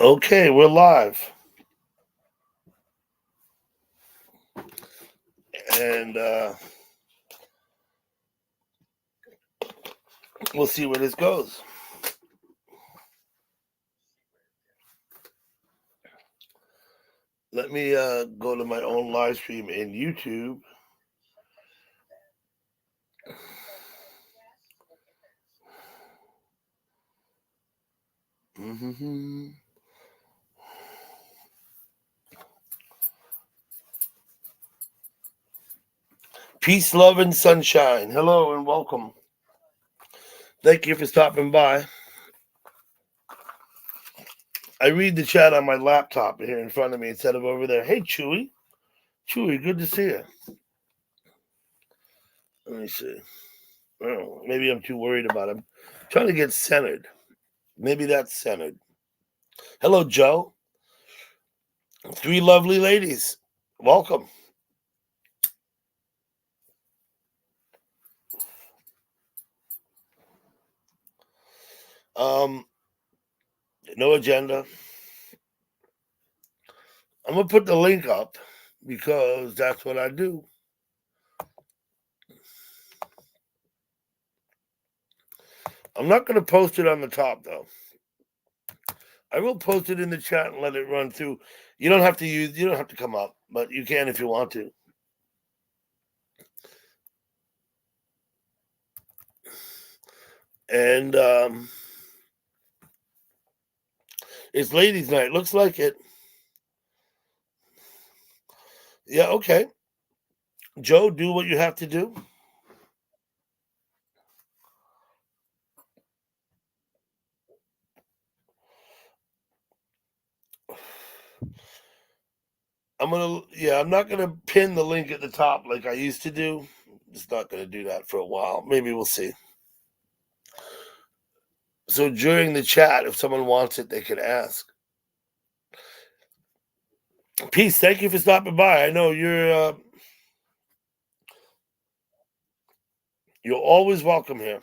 Okay, we're live. And we'll see where this goes. Let me go to my own live stream in YouTube. Mm-hmm. Peace, love, and sunshine. Hello and welcome. Thank you for stopping by. I read the chat on my laptop here in front of me instead of over there. Hey, Chewy. Chewy, good to see you. Let me see. Oh, maybe I'm too worried about him. Trying to get centered. Maybe that's centered. Hello, Joe. Three lovely ladies. Welcome. No agenda. I'm gonna put the link up because that's what I do. I'm not gonna post it on the top though. I will post it in the chat and let it run through. You don't have to come up, but you can if you want to. And it's ladies' night. Looks like it. Yeah, okay. Joe, do what you have to do. I'm not gonna pin the link at the top like I used to do. Just not gonna do that for a while. Maybe we'll see. So during the chat, if someone wants it, they can ask. Peace. Thank you for stopping by. I know you're always welcome here.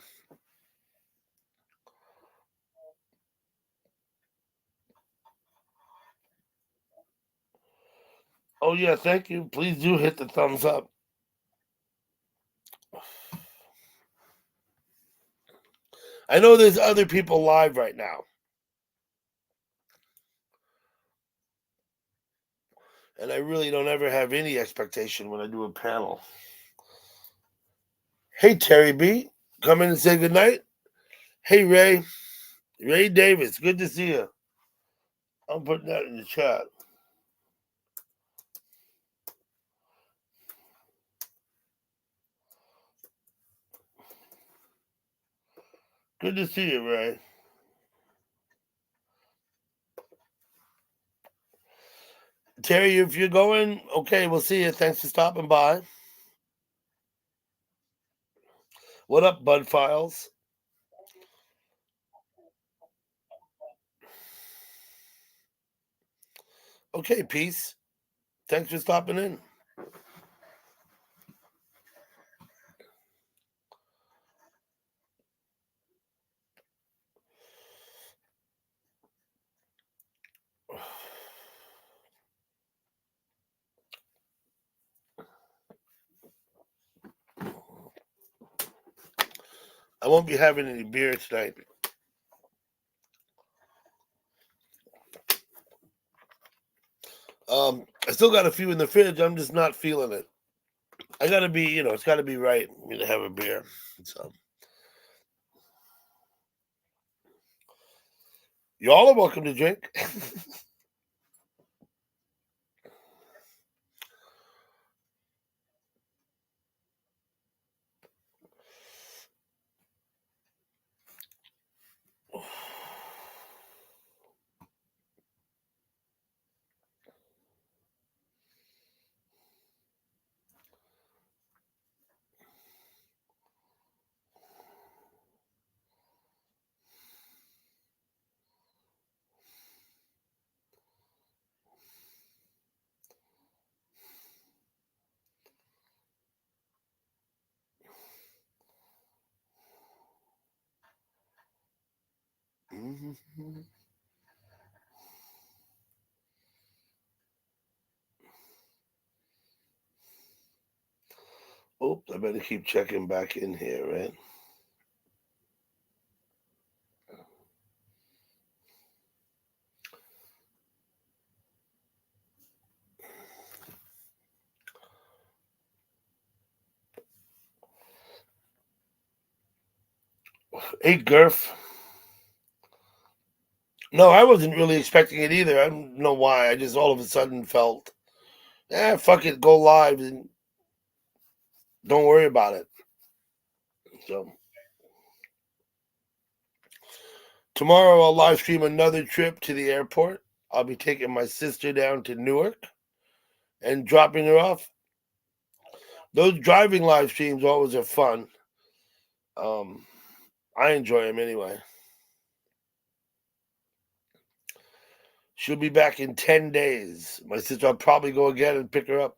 Oh yeah, thank you. Please do hit the thumbs up. I know there's other people live right now. And I really don't ever have any expectation when I do a panel. Hey Terry B, come in and say goodnight. Hey Ray Davis, good to see you. I'm putting that in the chat. Good to see you, Ray. Terry, if you're going, okay, we'll see you. Thanks for stopping by. What up, Bud Files? Okay, peace. Thanks for stopping in. I won't be having any beer tonight. I still got a few in the fridge. I'm just not feeling it. I gotta be, it's gotta be right for me to have a beer. So y'all are welcome to drink. I better keep checking back in here, right? Hey, Gurf. No, I wasn't really expecting it either. I don't know why. I just all of a sudden felt, fuck it, go live and don't worry about it. So tomorrow I'll live stream another trip to the airport. I'll be taking my sister down to Newark and dropping her off. Those driving live streams always are fun. I enjoy them anyway. She'll be back in 10 days. My sister, I'll probably go again and pick her up.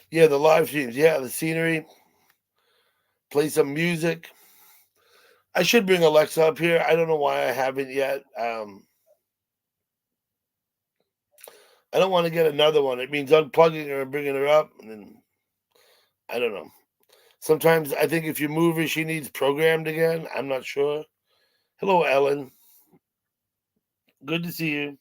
Yeah, the live streams. Yeah, the scenery. Play some music. I should bring Alexa up here. I don't know why I haven't yet. I don't want to get another one. It means unplugging her and bringing her up. And then, I don't know. Sometimes I think if you move her, she needs programmed again. I'm not sure. Hello, Ellen. Good to see you.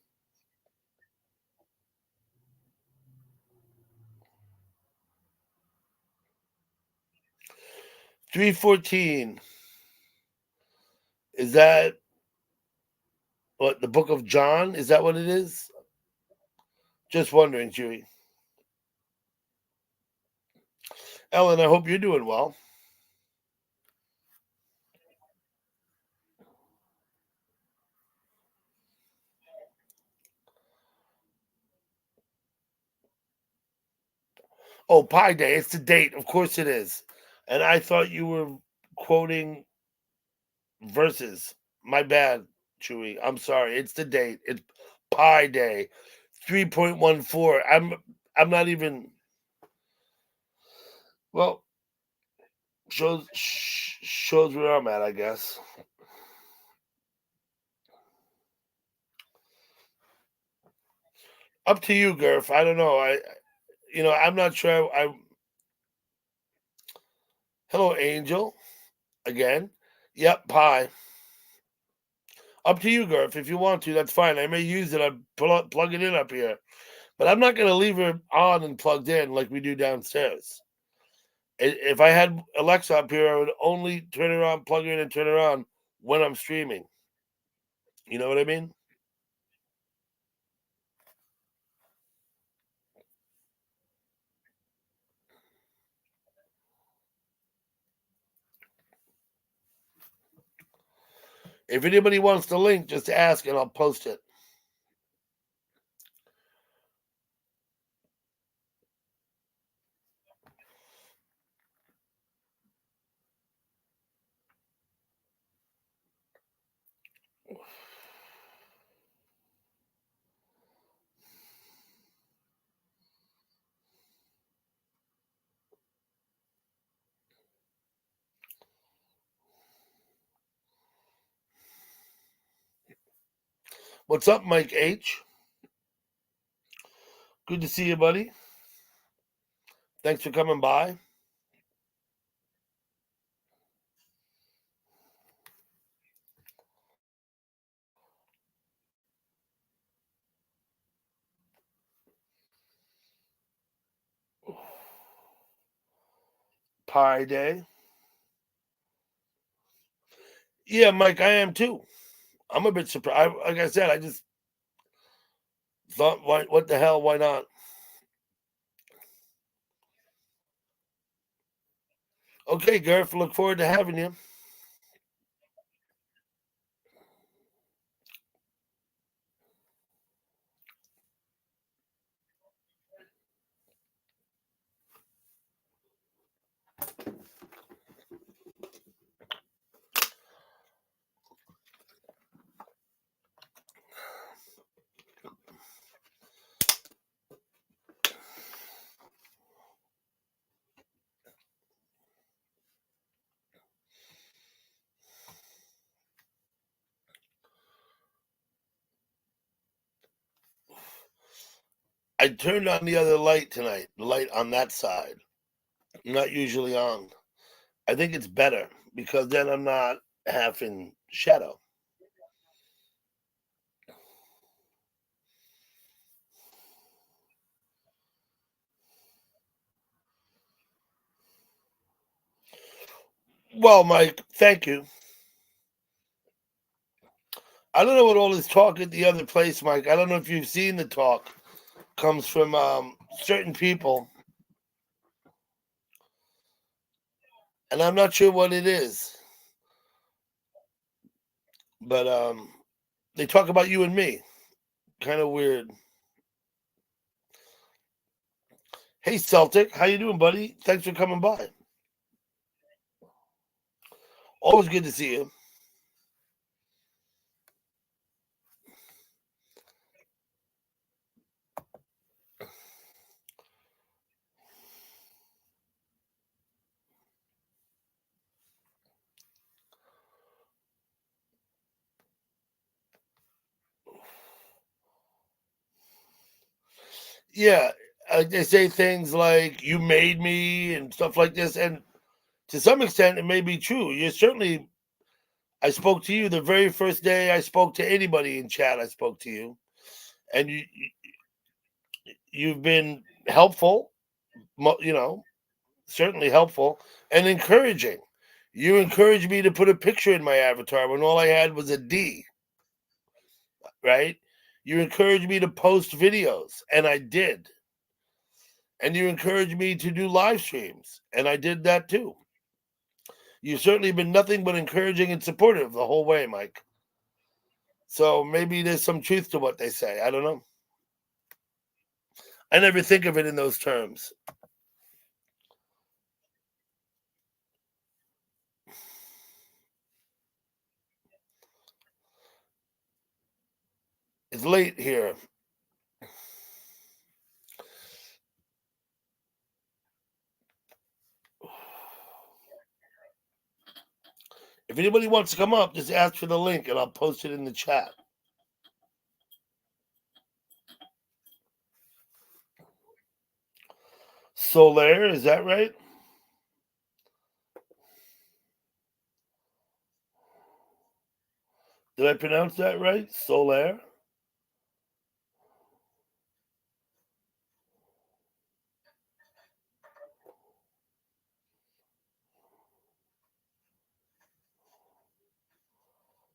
314. Is that what, the book of John? Is that what it is? Just wondering, Chewy. Ellen, I hope you're doing well. Oh, Pi Day. It's the date. Of course it is. And I thought you were quoting verses. My bad, Chewy. I'm sorry. It's the date. It's Pi Day. 3.14. I'm not even, well, shows where I'm at, I guess. Up to you, Gurf. I don't know. I'm not sure. Hello, Angel. Again. Yep, Pi. Up to you, Gurf. If you want to, that's fine. I may use it. I plug it in up here. But I'm not going to leave her on and plugged in like we do downstairs. If I had Alexa up here, I would only turn her on, plug her in, and turn her on when I'm streaming. You know what I mean? If anybody wants the link, just ask and I'll post it. What's up, Mike H? Good to see you, buddy. Thanks for coming by. Pi Day. Yeah, Mike, I am too. I'm a bit surprised. Like I said, I just thought, what the hell? Why not? Okay, Gareth, look forward to having you. I turned on the other light tonight, the light on that side. Not usually on. I think it's better because then I'm not half in shadow. Well, Mike, thank you. I don't know what all this talk at the other place, Mike. I don't know if you've seen the talk comes from certain people, and I'm not sure what it is, but they talk about you and me. Kind of weird. Hey, Celtic, how you doing, buddy? Thanks for coming by. Always good to see you. Yeah, they say things like "you made me" and stuff like this, and to some extent, it may be true. You certainly. I spoke to you the very first day I spoke to anybody in chat. I spoke to you, and you've been helpful. You know, certainly helpful and encouraging. You encouraged me to put a picture in my avatar when all I had was a D, right? You encouraged me to post videos, and I did. And you encouraged me to do live streams, and I did that too. You've certainly been nothing but encouraging and supportive the whole way, Mike. So maybe there's some truth to what they say. I don't know. I never think of it in those terms. It's late here. If anybody wants to come up, just ask for the link and I'll post it in the chat. Solaire, is that right? Did I pronounce that right? Solaire?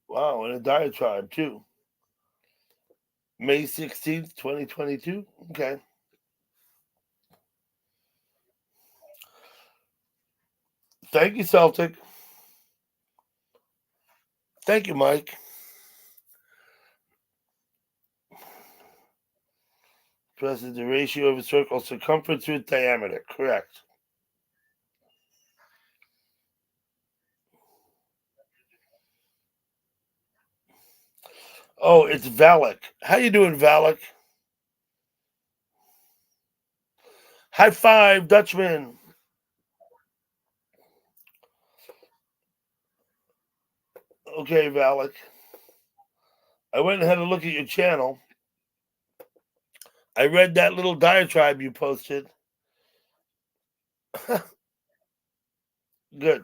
Wow, and a diatribe too. May 16th, 2022. Okay. Thank you, Celtic. Thank you, Mike. Presses the ratio of a circle's circumference with diameter. Correct. Oh, it's Valak. How you doing, Valak? High five, Dutchman. Okay, Valak. I went and had a look at your channel. I read that little diatribe you posted. Good.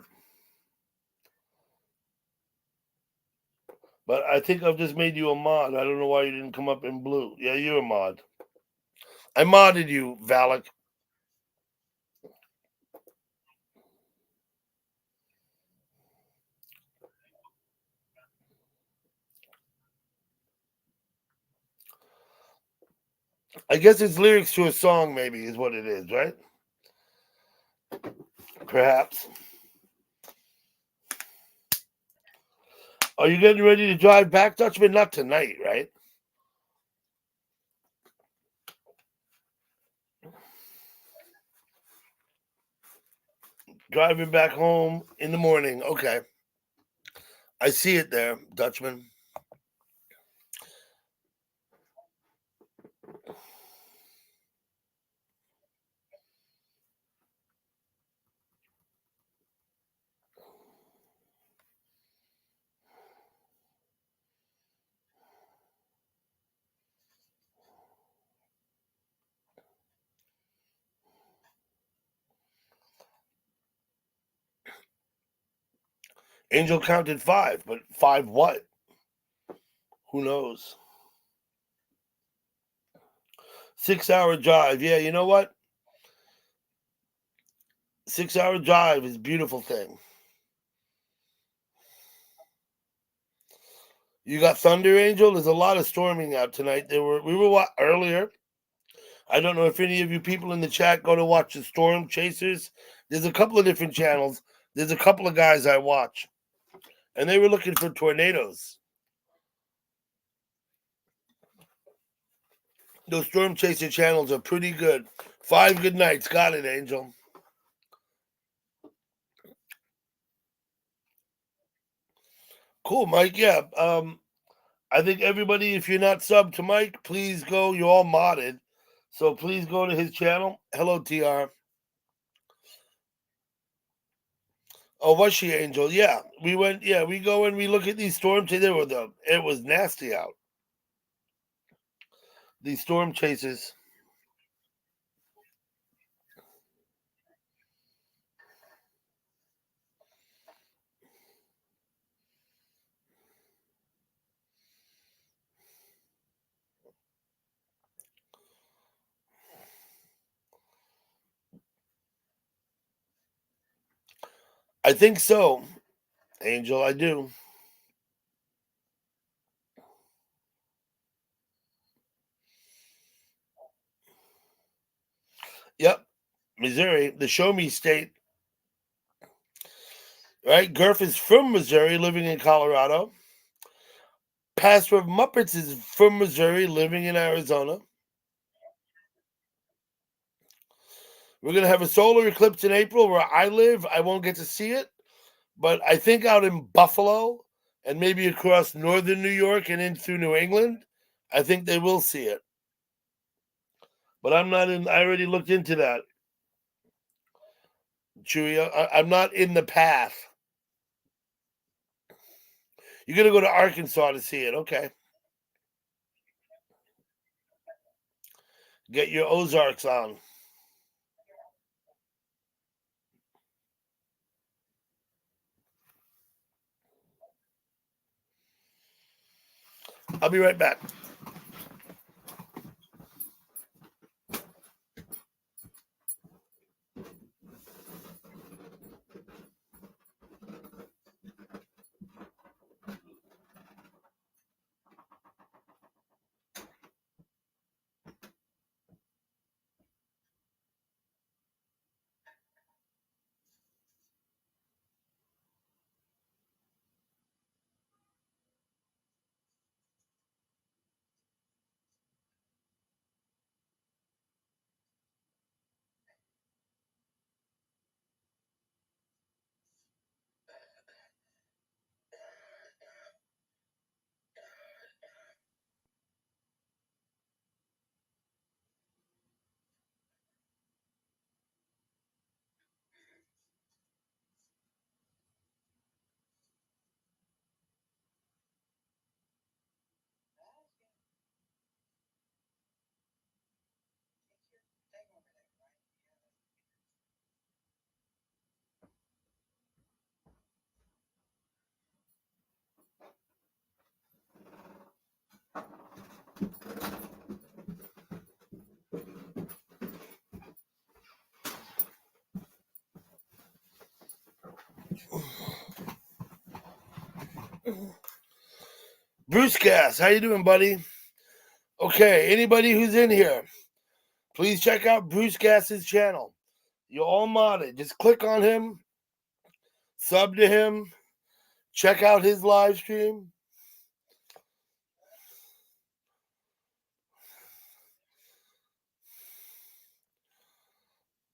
But I think I've just made you a mod. I don't know why you didn't come up in blue. Yeah, you're a mod. I modded you, Valak. I guess it's lyrics to a song, maybe, is what it is, right? Perhaps. Are you getting ready to drive back, Dutchman? Not tonight, right? Driving back home in the morning. Okay. I see it there, Dutchman. Angel counted 5, but 5 what? Who knows? 6-hour drive. Yeah, you know what? 6-hour drive is a beautiful thing. You got thunder, Angel? There's a lot of storming out tonight. We were earlier. I don't know if any of you people in the chat go to watch the Storm Chasers. There's a couple of different channels. There's a couple of guys I watch, and they were looking for tornadoes. Those Storm Chaser channels are pretty good. 5 good nights. Got it, Angel. Cool, Mike. Yeah. I think everybody, if you're not subbed to Mike, please go. You're all modded. So please go to his channel. Hello, TR. Oh, was she, Angel? Yeah. We went, we go and we look at these storm chasers. It was nasty out. These storm chasers. I think so, Angel. I do. Yep. Missouri, the show me state. Right? Gurf is from Missouri, living in Colorado. Pastor of Muppets is from Missouri, living in Arizona. We're going to have a solar eclipse in April where I live. I won't get to see it, but I think out in Buffalo and maybe across northern New York and in through New England, I think they will see it. But I'm not in. I already looked into that, Chewy. I'm not in the path. You're going to go to Arkansas to see it. Okay. Get your Ozarks on. I'll be right back. Bruce Gas, how you doing, buddy? Okay, anybody who's in here, please check out Bruce Gas's channel. You're all modded. Just click on him, sub to him, check out his live stream.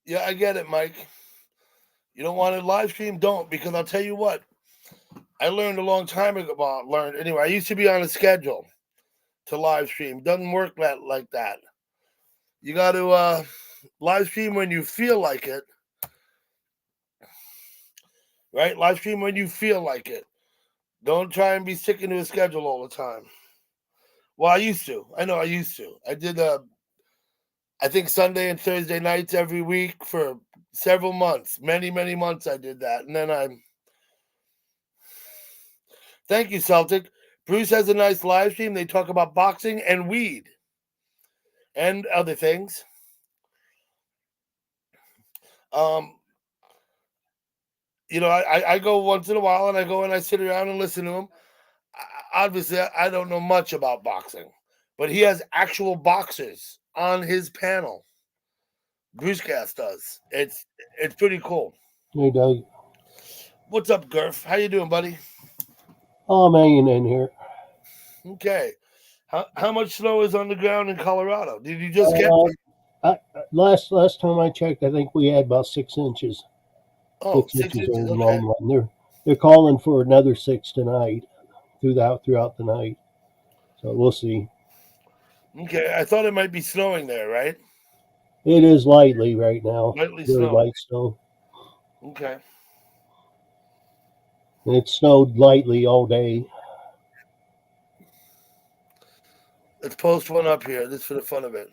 Yeah, I get it, Mike. You don't want a live stream? Don't, because I'll tell you what. I learned a long time ago anyway, I used to be on a schedule to live stream. Doesn't work like that. You got to live stream when you feel like it. Right? Live stream when you feel like it. Don't try and be sticking to a schedule all the time. Well, I used to. I know I used to. I did I think Sunday and Thursday nights every week for several months. Many, many months I did that. And then Thank you, Celtic. Bruce has a nice live stream. They talk about boxing and weed and other things. I go once in a while and I go and I sit around and listen to him. Obviously, I don't know much about boxing, but he has actual boxers on his panel. Brucecast does. It's pretty cool. Hey, Doug. What's up, Gurf? How you doing, buddy? Oh, I'm hanging in here. Okay. How much snow is on the ground in Colorado? Did you just get? Last time I checked, I think we had about 6 inches. Oh, 6 6 inches inches. over Okay. Long Run. They're calling for another 6 tonight throughout the night. So we'll see. Okay. I thought it might be snowing there, right? It is lightly right now. Lightly Very snowing. light snow. Okay. And it snowed lightly all day. Let's post one up here. Just for the fun of it.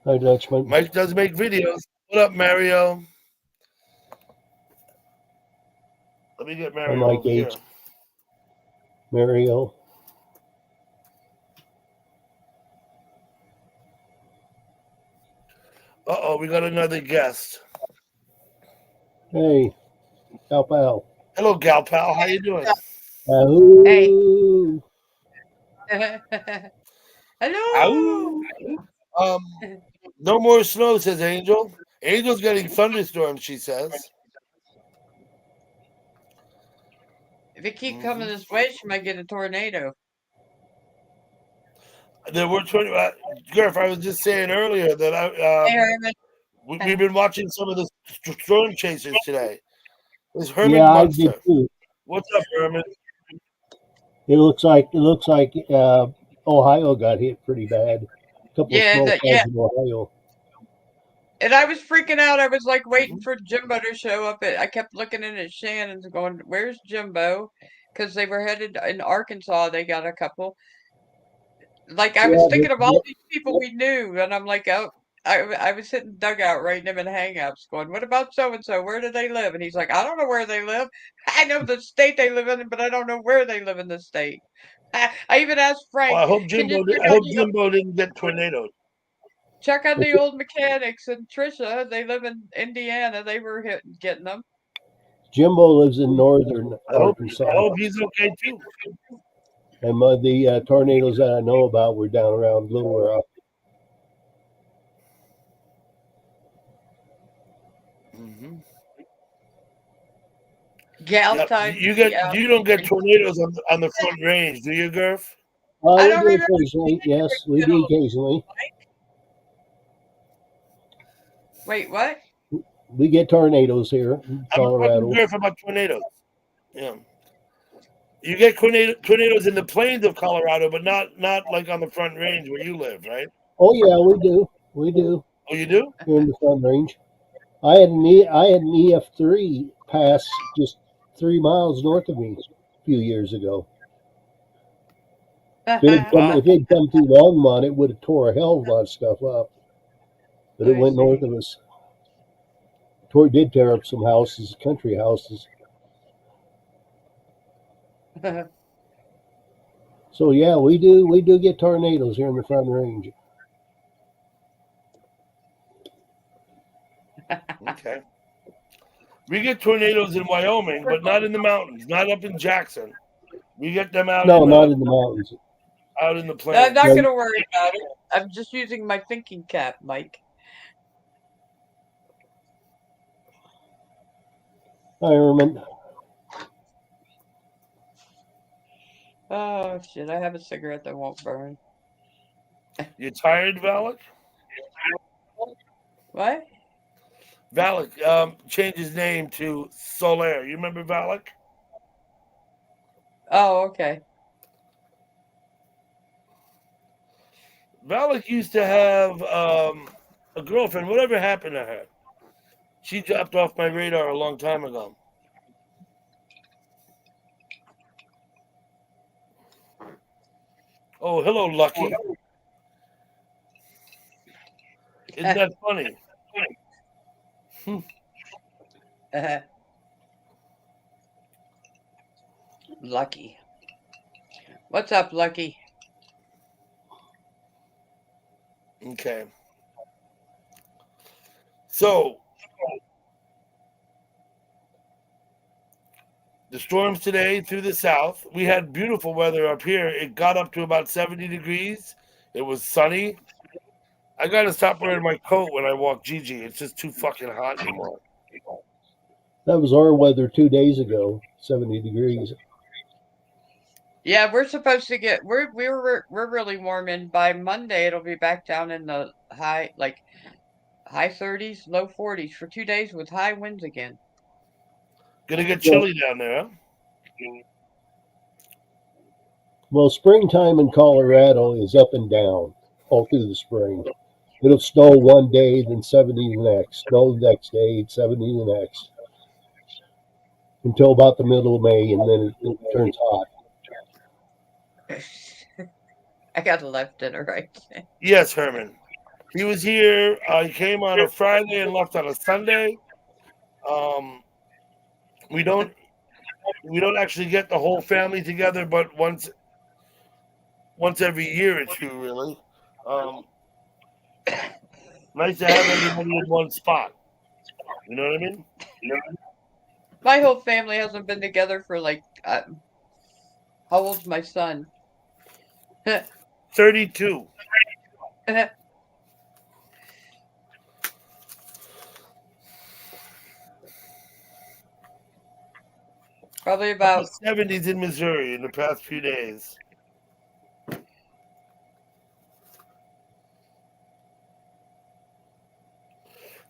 Hi, Dutchman. Mike does make videos. What up, Mario? Let me get Mario Mike over here. H. Mario. Uh-oh, we got another guest. Hey, Gal Pal. Hello, Gal Pal. How you doing? Hey. Ahoo. Hello. No more snow, says Angel. Angel's getting thunderstorms, she says. If it keep coming this way, she might get a tornado. There were 20. Griff, I was just saying earlier that Hey, Herman. we've been watching some of the storm chasers today. There's Herman Yeah, I Munster. did too. What's up, Herman? It looks like Ohio got hit pretty bad. A couple of small towns in Ohio. And I was freaking out. I was like waiting for Jimbo to show up. I kept looking in at Shannon's going, where's Jimbo? Because they were headed in Arkansas. They got a couple. Like, I was thinking of all these people we knew. And I'm like, oh, I was sitting dugout writing them in hang-ups going, what about so-and-so? Where do they live? And he's like, I don't know where they live. I know the state they live in, but I don't know where they live in the state. I even asked Frank, Well, I hope can you Jimbo didn't get tornadoed. check on the old mechanics and Trisha? They live in Indiana. They were getting them. Jimbo lives in northern Arkansas. I hope he's okay too. And the tornadoes that I know about were down around Little Rock. Mm-hmm. You don't get tornadoes on the Front Range, do you, Gurf? I We don't do remember. occasionally. Yes, we do occasionally. Wait, what? We get tornadoes here in Colorado. I'm Gurf about tornadoes. Yeah. You get tornadoes in the plains of Colorado, but not like on the Front Range where you live, right? Oh yeah, we do. We do. Oh, you do? Here in the Front Range. I had an EF3 pass just 3 miles north of me a few years ago. If it had come through Longmont, it would have tore a hell of a lot of stuff up. But it went north of us. It did tear up some houses, country houses. So yeah, we do get tornadoes here in the Front Range. Okay. We get tornadoes in Wyoming, but not in the mountains, not up in Jackson. We get them out. No, not in the mountains. Out in the plains. I'm not going to worry about it. I'm just using my thinking cap, Mike. Hi, Herman. Oh shit! I have a cigarette that won't burn. You tired, Valak? What? Valak changed his name to Solaire. You remember Valak? Oh, okay. Valak used to have a girlfriend. Whatever happened to her? She dropped off my radar a long time ago. Oh, hello, Lucky. Isn't that funny? Lucky. What's up, Lucky? Okay. So the storms today through the south. We had beautiful weather up here. It got up to about 70 degrees. It was sunny. I gotta stop wearing my coat when I walk Gigi. It's just too fucking hot anymore. That was our weather 2 days ago, 70 degrees. Yeah, we're supposed to get we're really warm, and by Monday it'll be back down in the high high 30s, low 40s for 2 days with high winds again. Gonna get Well, chilly down there, huh? well, springtime in Colorado is up and down all through the spring. It'll snow one day, then 70 the next. Snow the next day, 70 the next. Until about the middle of May, and then it turns hot. I got a left dinner right. Yes, Herman. He was here. He came on a Friday and left on a Sunday. Um, we don't actually get the whole family together, but once every year or two, really. Nice to have everybody in one spot. You know what I mean? My whole family hasn't been together for like how old's my son? 32. Probably about 70s in Missouri in the past few days.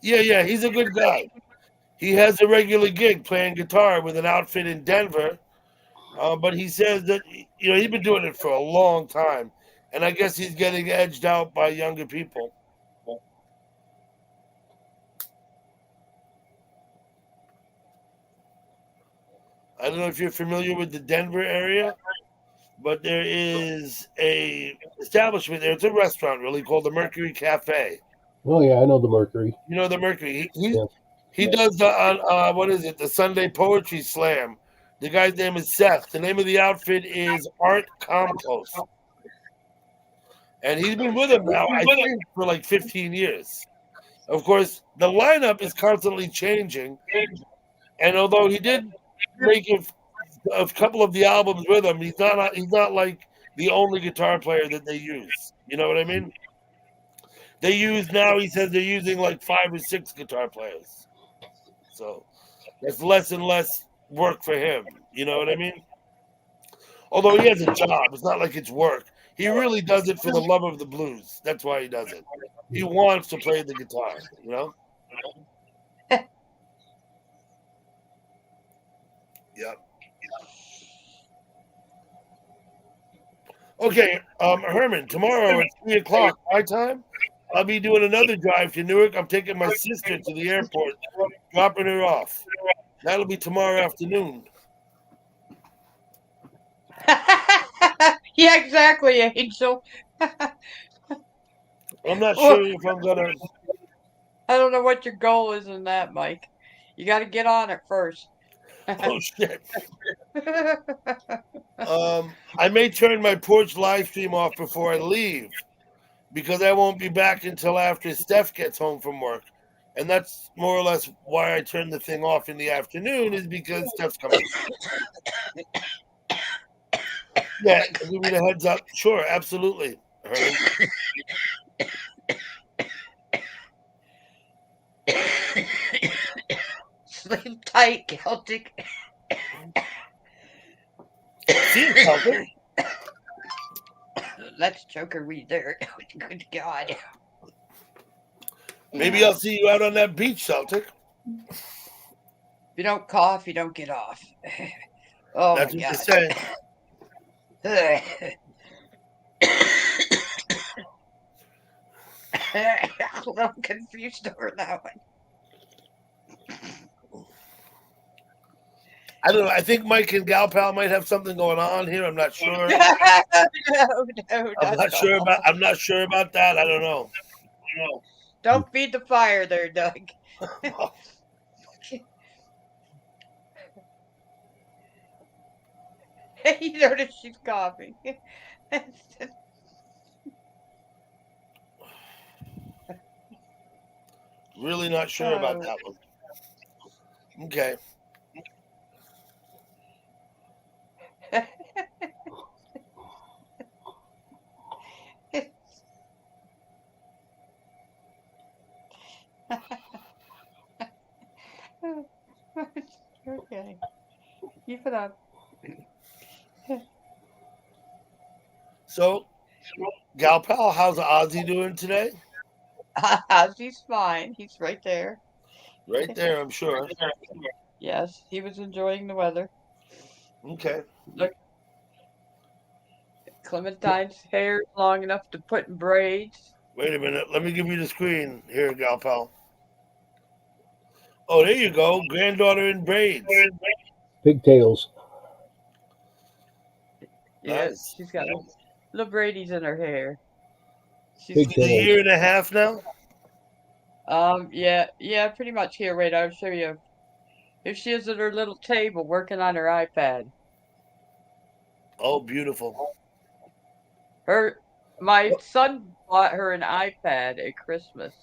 Yeah, he's a good guy. He has a regular gig playing guitar with an outfit in Denver, but he says that he's been doing it for a long time, and I guess he's getting edged out by younger people. I don't know if you're familiar with the Denver area, but there is a establishment there. It's a restaurant, really, called the Mercury Cafe. Oh yeah, I know the Mercury. You know the Mercury. He Yeah. does the what is it? The Sunday Poetry Slam. The guy's name is Seth. The name of the outfit is Art Compost, and he's been with him now, I think, for like 15 years. Of course, the lineup is constantly changing, and although he did make a couple of the albums with him, he's not like the only guitar player that they use. You know what I mean? They use now. He says they're using like 5 or 6 guitar players, so that's less and less work for him. You know what I mean? Although he has a job, it's not like it's work. He really does it for the love of the blues. That's why he does it. He wants to play the guitar. You know? Yep. Okay, Herman. Tomorrow at 3:00 my time, I'll be doing another drive to Newark. I'm taking my sister to the airport, dropping her off. That'll be tomorrow afternoon. yeah, exactly, Angel. I'm not sure if I'm gonna. I don't know what your goal is in that, Mike. You got to get on it first. Oh shit. I may turn my porch live stream off before I leave because I won't be back until after Steph gets home from work. And that's more or less why I turn the thing off in the afternoon, is because Steph's coming. Yeah, give me the heads up. Sure, absolutely. Sleep tight, Celtic. See you, Celtic. Let's Joker read there. Good God. Maybe I'll see you out on that beach, Celtic. If you don't cough, you don't get off. Oh, that's my what God. they say. I'm a little confused over that one. I don't know. I think Mike and Gal Pal might have something going on here. I'm not sure. No, I'm not sure about that. I don't know. Don't feed the fire there, Doug. You notice she's coughing. Really not sure about Oh. that one. Okay. Okay. Keep it up. So, Gal Pal, how's Ozzy doing today? He's fine. He's right there. Right there, I'm sure. Yes, he was enjoying the weather. Okay. Look, Clementine's hair is long enough to put in braids. Wait a minute. Let me give you the screen here, Gal Pal. Oh, there you go. Granddaughter in braids. Pigtails. Yeah, Nice. she's got little Brady's in her hair. She's She's a Pigtails. year and a half now. yeah, pretty much here. Wait, I'll show you. Here she is at her little table working on her iPad. Oh, beautiful. My son bought her an iPad at Christmas.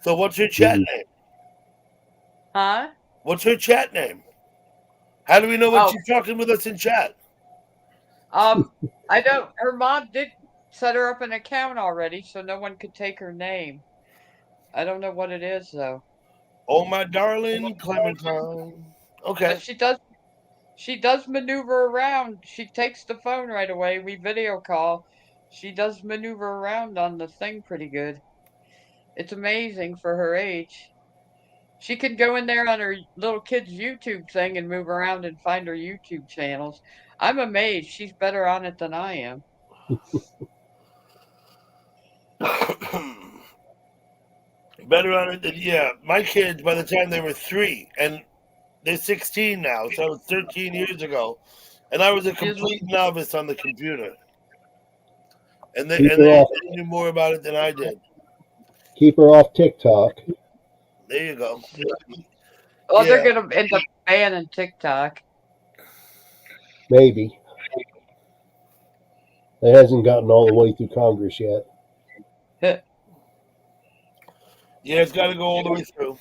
So, what's her chat name? Huh? What's her chat name? How do we know when Oh, she's talking with us in chat? I don't. Her mom did set her up an account already, so no one could take her name. I don't know what it is though. Oh, my darling Clementine. Okay. But she does maneuver around. She takes the phone right away. We video call. She does maneuver around on the thing pretty good. It's amazing for her age. She can go in there on her little kid's YouTube thing and move around and find her YouTube channels. I'm amazed. She's better on it than I am. Better on it than, yeah. My kids, by the time they were 3, and they're 16 now, so it was 13 years ago, and I was a complete novice on the computer. And they knew more about it than I did. Keep her off TikTok. There you go. Well, Yeah. they're going to end up banning TikTok. Maybe. It hasn't gotten all the way through Congress yet. Yeah, it's got to go all the way through.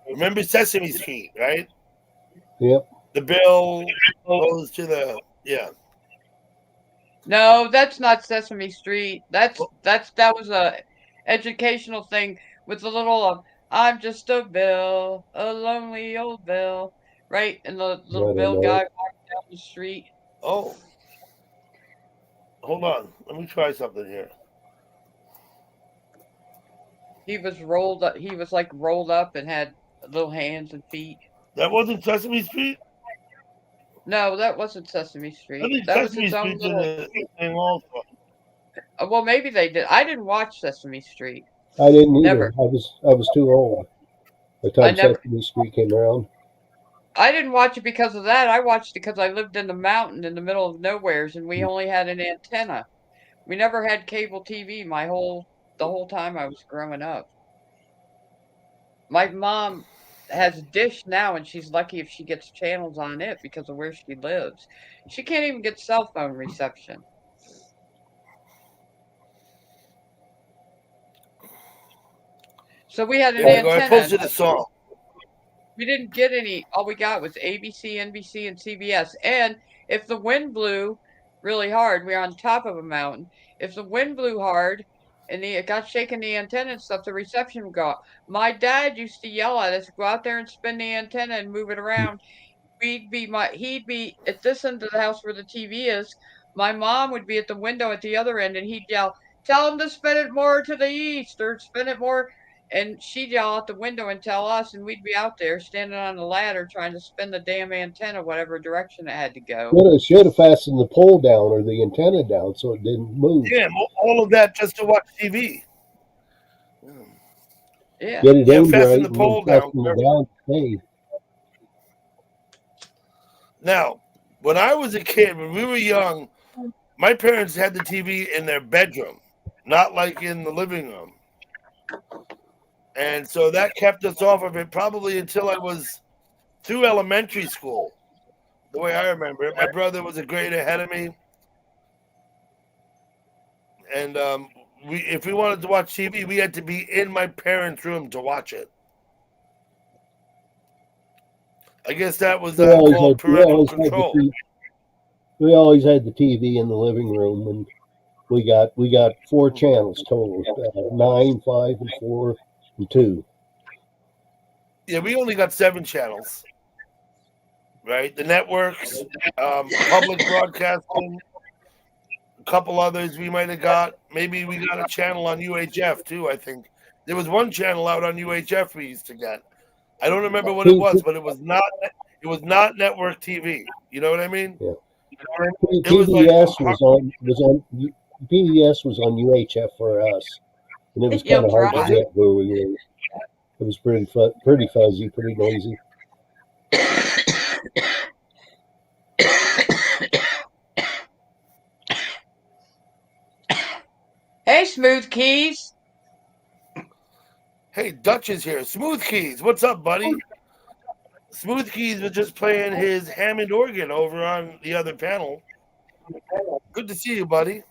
Remember Sesame Street, right? Yep. The bill goes to the, yeah. No, that's not Sesame Street. That was a educational thing with the little I'm just a Bill, a lonely old Bill, right? And the little I Bill don't guy know. walking down the street. Oh, hold on. Let me try something here. He was rolled up. He was like rolled up and had little hands and feet. That wasn't Sesame Street? No, that wasn't Sesame I Street. think That was Sesame its own Street's in little. the thing also. Well, maybe they did. I didn't watch Sesame Street. I didn't either. Never. I was too old by the I time never. Sesame Street came around. I didn't watch it because of that. I watched it because I lived in the mountain in the middle of nowheres, and we only had an antenna. We never had cable TV the whole time I was growing up. My mom has Dish now, and she's lucky if she gets channels on it because of where she lives. She can't even get cell phone reception. So we had an There you go. I antenna. posted a song. We didn't get any. All we got was ABC, NBC, and CBS. And if the wind blew really hard, we were on top of a mountain. If the wind blew hard and it got shaking the antenna and stuff, the reception would go out. My dad used to yell at us, "Go out there and spin the antenna and move it around." He'd be at this end of the house where the TV is. My mom would be at the window at the other end, and he'd yell, "Tell him to spin it more to the east or spin it more." And she'd yell out the window and tell us, and we'd be out there standing on the ladder trying to spin the damn antenna whatever direction it had to go. Should have fastened the pole down or the antenna down so it didn't move. Yeah, all of that just to watch TV. Yeah. Get it aimed fasten right the and pole then down. fasten it down. Hey, Now, when I was a kid, when we were young, my parents had the TV in their bedroom, not like in the living room. And so that kept us off of it probably until I was through elementary school. The way I remember it, my brother was a grade ahead of me, and if we wanted to watch TV, we had to be in my parents' room to watch it. I guess that was We always called had parental control. we always had the TV in the living room, and we got 4 channels total: 9, 5, and 4, and 2. Yeah, we only got 7 channels, right? The networks, public broadcasting, a couple others we might have got. Maybe we got a channel on UHF too. I think there was one channel out on UHF we used to get. I don't remember what it was, but it was not. It was not network TV. You know what I mean? Yeah. It was like PBS was on UHF for us, and it was Yeah, kind of hard to was it? get where we were. It was pretty fuzzy, pretty noisy. Hey, Smooth Keys. Hey, Dutch is here. Smooth Keys, what's up, buddy? Smooth Keys was just playing his Hammond organ over on the other panel. Good to see you, buddy.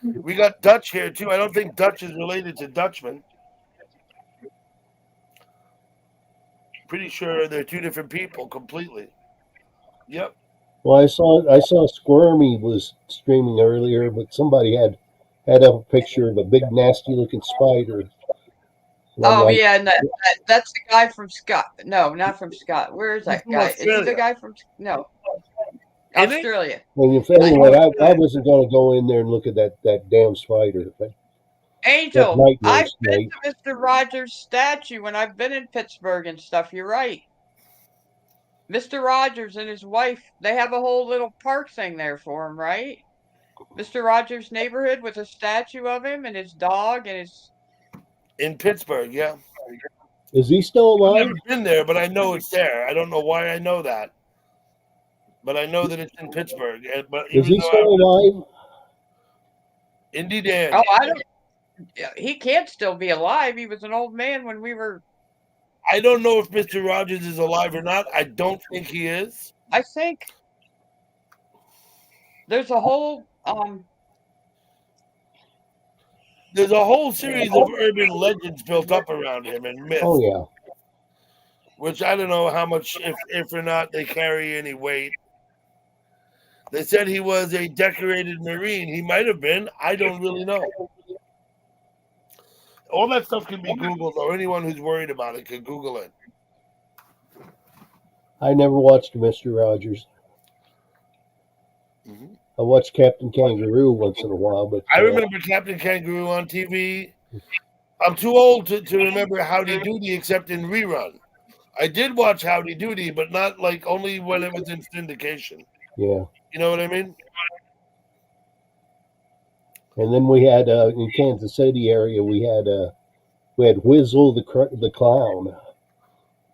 We got Dutch here too. I don't think Dutch is related to Dutchman. Pretty sure they're 2 different people completely. Yep. Well, I saw Squirmy was streaming earlier, but somebody had up a picture of a big nasty looking spider. And I'm Oh like, yeah, and that's the guy from Scott. No, not from Scott. Where is He's that from guy? Is he the Australia. guy from? No, Isn't it? Australia. well, if anyway, I wasn't going to go in there and look at that damn spider. That Angel, nightmare I've been snake. to Mr. Rogers' statue when I've been in Pittsburgh and stuff. You're right. Mr. Rogers and his wife, they have a whole little park thing there for him, right? Mr. Rogers' neighborhood with a statue of him and his dog and his. In Pittsburgh, yeah. Is he still I've alive? never been there, but I know it's there. I don't know why I know that, but I know that it's in Pittsburgh. But Is even he though still alive? Indy Dan, Oh, I don't. He can't still be alive. He was an old man when we were. I don't know if Mr. Rogers is alive or not. I don't think he is. I think there's a whole There's a whole series of urban legends built up around him and myths, Oh yeah. which I don't know how much, if or not, they carry any weight. They said he was a decorated Marine. He might have been. I don't really know. All that stuff can be Googled, or anyone who's worried about it can Google it. I never watched Mr. Rogers. Mhm. I watched Captain Kangaroo once in a while, but I remember Captain Kangaroo on TV. I'm too old to remember Howdy Doody except in rerun. I did watch Howdy Doody, but not like only when it was in syndication. yeah. You know what I mean? And then we had in Kansas City area we had Whizzle the clown,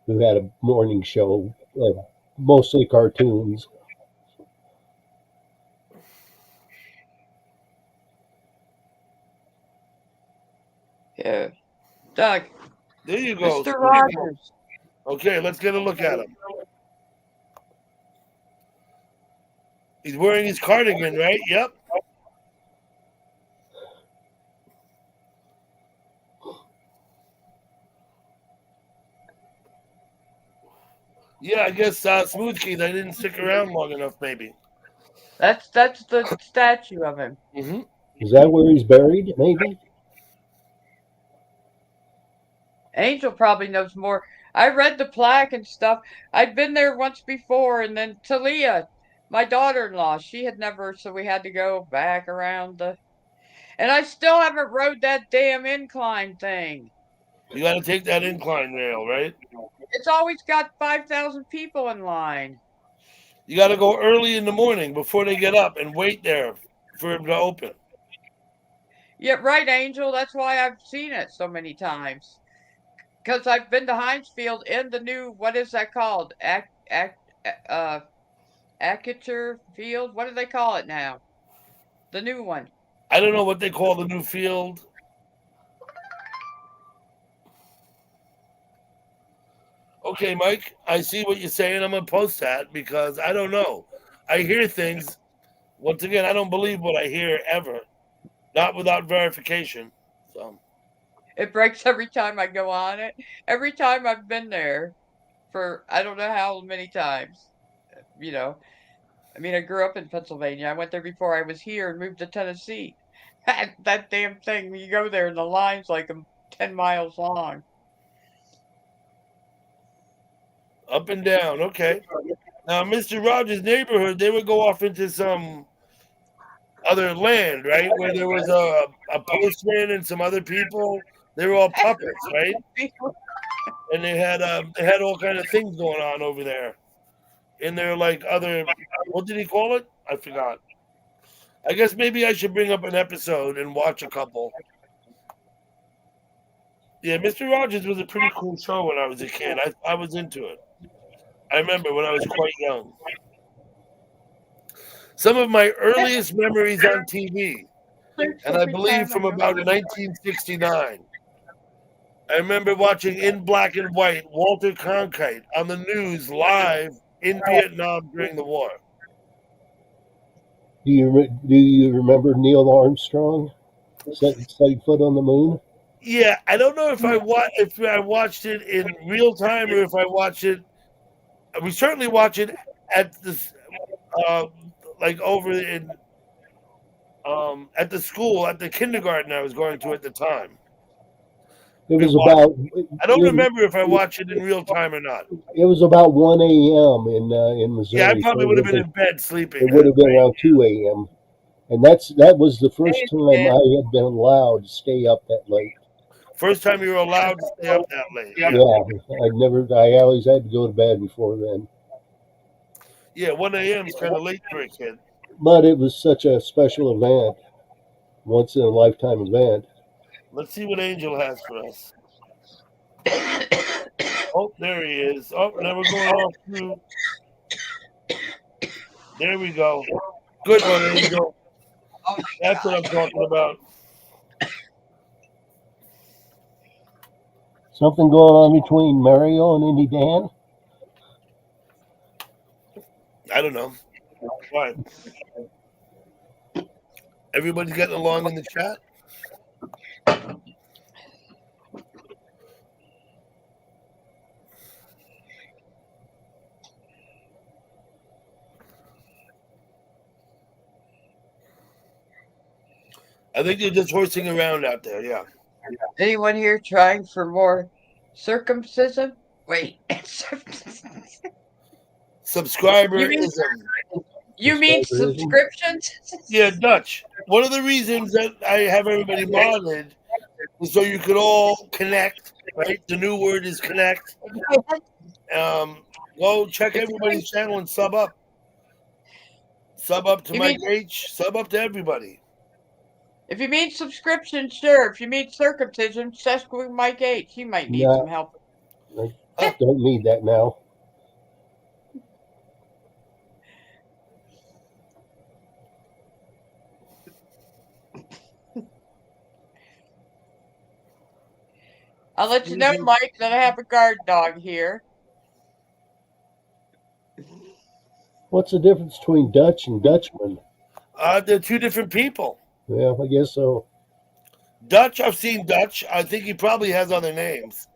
who had a morning show, mostly cartoons. yeah. Doug, There you go. Mr. Rogers. Okay, let's get a look at him. He's wearing his cardigan, right? Yep. Yeah, I guess Smooth Keys. I didn't stick around long enough, maybe. That's the statue of him. Mm-hmm. Is that where he's buried? Maybe. Angel probably knows more. I read the plaque and stuff. I'd been there once before, and then Talia, my daughter-in-law, she had never, so we had to go back around the. And I still haven't rode that damn incline thing. You got to take that incline rail, right? It's always got 5,000 people in line. You got to go early in the morning before they get up and wait there for him to open. Yeah, right, Angel. That's why I've seen it so many times. Because I've been to Hinesfield in the new, what is that called? Acuture Field? What do they call it now? The new one. I don't know what they call the new field. Okay, Mike, I see what you're saying. I'm gonna post that because I don't know. I hear things. Once again, I don't believe what I hear ever, not without verification. So It breaks every time I go on it. Every time I've been there for I don't know how many times. You know, I mean, I grew up in Pennsylvania. I went there before I was here and moved to Tennessee. That damn thing, you go there and the line's like 10 miles long. up and down. Okay. Now, Mr. Rogers' neighborhood, they would go off into some other land, right? Where there was a postman and some other people. They were all puppets, right? And they had all kind of things going on over there. In their like other, what did he call it? I forgot. I guess maybe I should bring up an episode and watch a couple. Yeah, Mr. Rogers was a pretty cool show when I was a kid. I was into it. I remember when I was quite young. Some of my earliest memories on TV, and I Every believe time I from go. about 1969. I remember watching in black and white Walter Cronkite on the news live in Vietnam during the war. Do you remember Neil Armstrong setting foot on the moon? Yeah, I don't know if I watched it in real time or if I watched it. We certainly watch it at this, uh, like over in at the school at the kindergarten I was going to at the time. It We was watched. about I don't remember if I watched it in real time or not. it was about 1 a.m. in Yeah, I Missouri. probably So would have been in bed it sleeping would then, have been right? around 2 a.m. And that was the first Hey, time man. I had been allowed to stay up that late. First time you were allowed to stay up that late. Yeah. Yeah, I always had to go to bed before then. Yeah, 1 a.m. is kind of late for a kid. But it was such a special event, once in a lifetime event. Let's see what Angel has for us. Oh, there he is. Oh, now we're going off to. There we go. Good one, Angel. Oh my That's what I'm talking about. Something going on between Mario and Indy Dan? I don't know. Why? Everybody's getting along in the chat? I think they're just horsing around out there, yeah. Anyone here trying for more circumcision? Wait. Subscriberism. You mean Subscriberism? subscriptions? Yeah, Dutch. One of the reasons that I have everybody modded is so you could all connect, right? The new word is connect. Go check everybody's channel and sub up. Sub up to You Mike mean- H. Sub up to everybody. If you mean subscription, sure. If you mean circumcision, check with Mike H. He might need No. some help. I don't need that now. I'll let you know, Mike, that I have a guard dog here. What's the difference between Dutch and Dutchman? They're two different people. Yeah, I guess so. Dutch, I've seen Dutch. I think he probably has other names.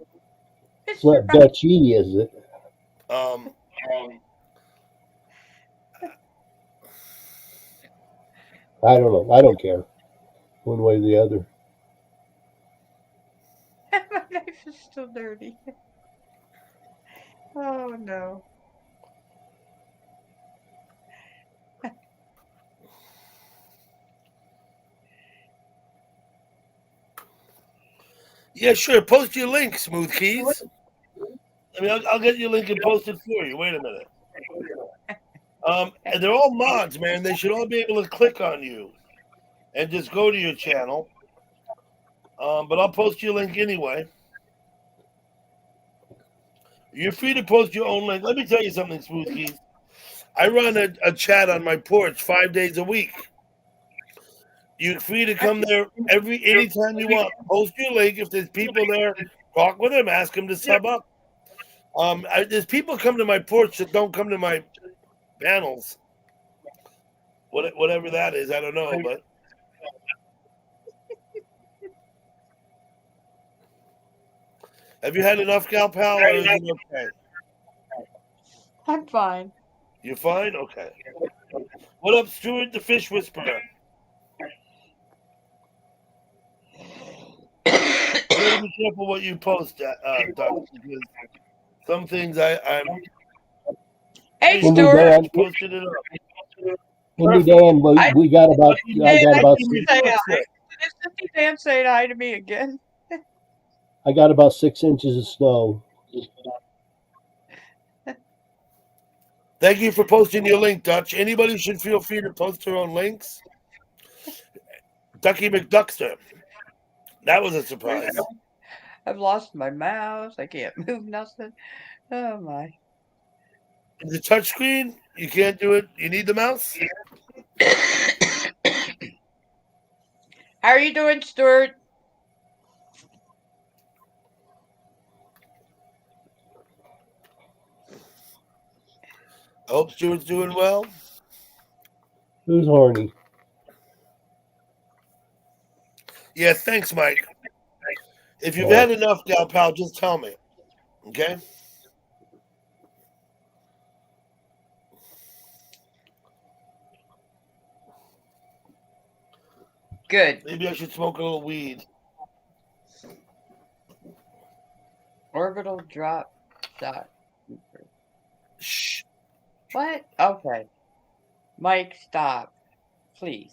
It's not Dutchy, is it? I don't know. I don't care. One way or the other. My knife is still dirty. Oh no. Yeah, sure. Post your link, Smooth Keys. I mean, I'll get your link and post it for you. Wait a minute. And they're all mods, man. They should all be able to click on you and just go to your channel. But I'll post your link anyway. You're free to post your own link. Let me tell you something, Smooth Keys. I run a chat on my porch 5 days a week. You're free to come there anytime you want. Post your link. If there's people there, talk with them. Ask them to sub up. There's people come to my porch that don't come to my panels. Whatever that is, I don't know, but have you had enough, Gal Pal, or is it okay? I'm fine. You fine? Okay. What up, Stuart the Fish Whisperer? You gotta be careful what you post, Doug, because some things I'm Hey, Cindy Stuart. Dan, posted it up. Cindy Dan, we got about. I got about. Say hi. Did Cindy Dan say hi to me again? I got about 6 inches of snow. Thank you for posting your link, Dutch. Anybody should feel free to post their own links. Ducky McDuckster. That was a surprise. I've lost my mouse. I can't move nothing. Oh my. The touch screen, you can't do it. You need the mouse? How are you doing, Stuart? I hope Stuart's doing well. Who's horny? Yeah, thanks, Mike. If you've Oh. had enough, Gal Pal, just tell me. Okay? Good. Maybe I should smoke a little weed. Orbital drop shot. Shh. What? Okay. Mike, stop. Please.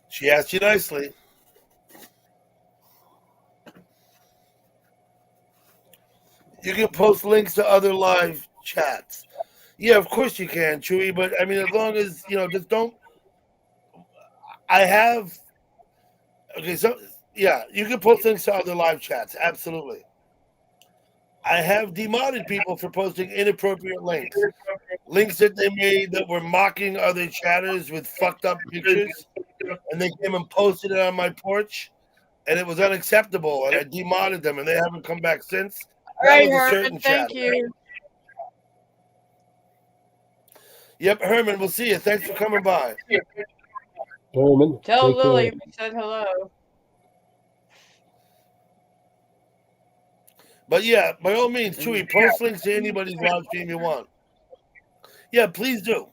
She asked you nicely. You can post links to other live chats. Yeah, of course you can, Chewy, but I mean, as long as, just don't. I have. Okay, so, yeah, you can post links to other live chats. Absolutely. I have demodded people for posting inappropriate links. Links that they made that were mocking other chatters with fucked up pictures. And they came and posted it on my porch. And it was unacceptable. And I demodded them, and they haven't come back since. All That right, was a Herman, certain thank chatter. you. Yep, Herman, we'll see you. Thanks for coming by. Herman, Tell take Lily care. we said hello. But yeah, by all means, Chewy, post links to anybody's live stream you want. Yeah, please do.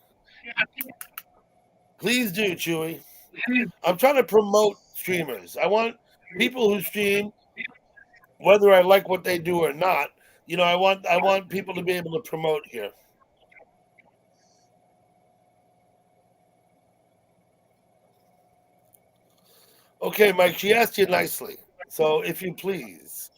Please do, Chewy. I'm trying to promote streamers. I want people who stream, whether I like what they do or not. I want people to be able to promote here. Okay, Mike, she asked you nicely. So if you please.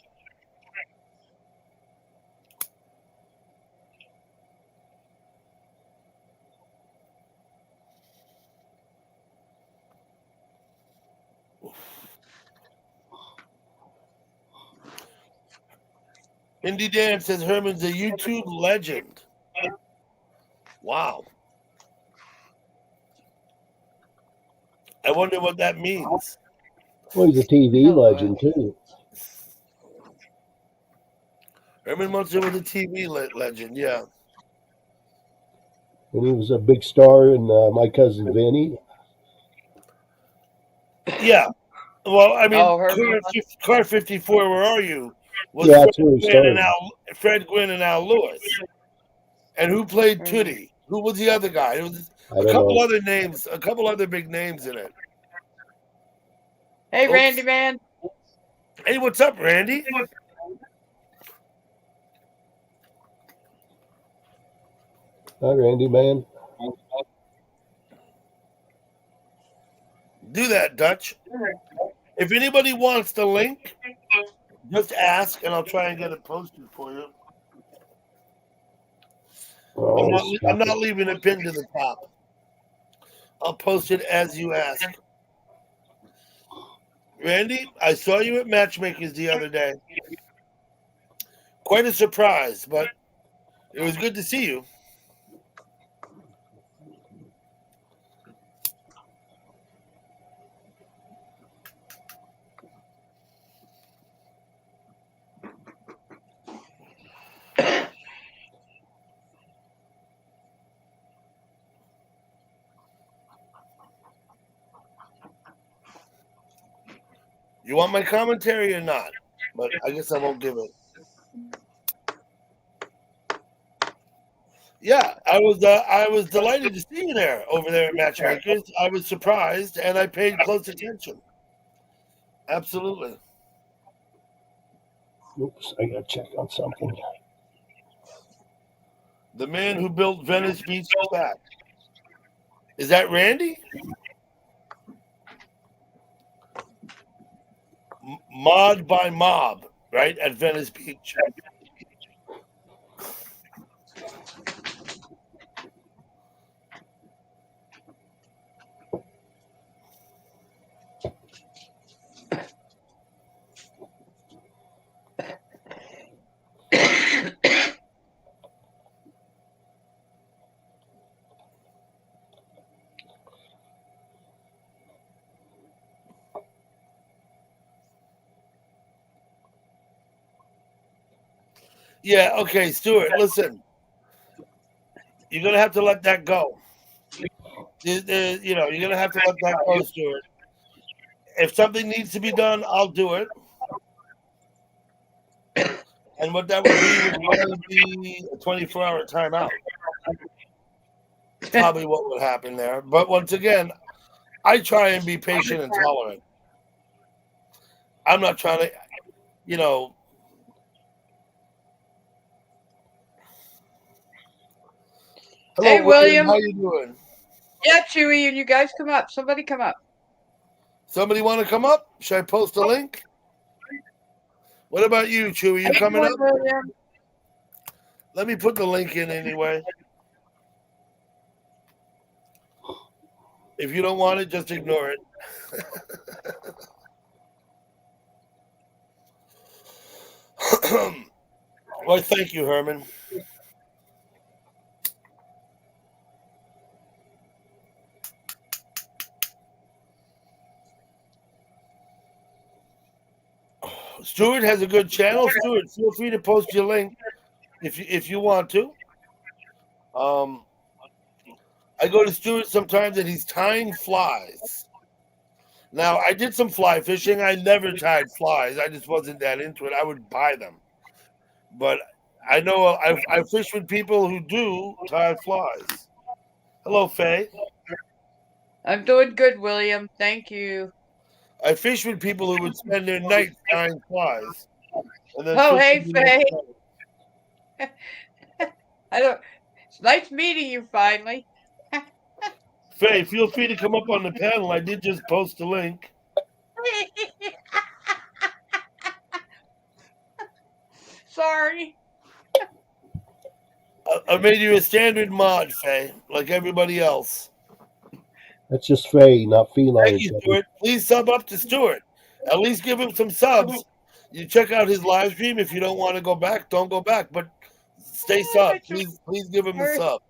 Indy Dan says Herman's a YouTube legend. Wow. I wonder what that means. Well, he's a TV legend, too. Herman Munster was a TV legend, yeah. And he was a big star in My Cousin Vinny. Yeah. Well, I mean, Herman. Car 54, Where Are You? Was Yeah, that's where he started. Fred Gwynn and Al Lewis. And who played Tootie? Who was the other guy? It was a couple other names, a couple other big names in it. Hey, Randy, man. Hey, what's up, Randy? Hi, Randy, man. Do that, Dutch. If anybody wants the link, just ask, and I'll try and get it posted for you. I'm not leaving it pinned to the top. I'll post it as you ask. Randy, I saw you at Matchmakers the other day. Quite a surprise, but It was good to see you. You want my commentary or not? But I guess I won't give it. Yeah, I was delighted to see you there over there at Matchmakers. I was surprised and I paid close attention. Absolutely. Oops, I gotta check on something. The man who built Venice Beach is back. Is that Randy? Mod by Mob, right? At Venice Beach. Yeah, okay, Stuart, listen. You're going to have to let that go. You're going to have to let that go, Stuart. If something needs to be done, I'll do it. And what that would be a 24-hour timeout. Probably what would happen there. But once again, I try and be patient and tolerant. I'm not trying to, Hello, Hey, William. How you doing? Yeah, Chewy, and you guys come up. Somebody come up. Somebody want to come up? Should I post a link? What about you, Chewy? You coming up? William? Let me put the link in anyway. If you don't want it, just ignore it. Well, thank you, Herman. Stuart has a good channel. Stuart, feel free to post your link if you want to. I go to Stuart sometimes and he's tying flies. Now, I did some fly fishing. I never tied flies. I just wasn't that into it. I would buy them. But I know I fish with people who do tie flies. Hello, Faye. I'm doing good, William. Thank you. I fish with people who would spend their nights tying flies. And then Oh, hey, fishing Faye. It's nice meeting you finally. Faye, feel free to come up on the panel. I did just post a link. Sorry. I made you a standard mod, Faye, like everybody else. That's just Faye, not feline. Thank you, Stuart. Please sub up to Stuart. At least give him some subs. You check out his live stream. If you don't want to go back, don't go back. But stay sub. Please give him a sub.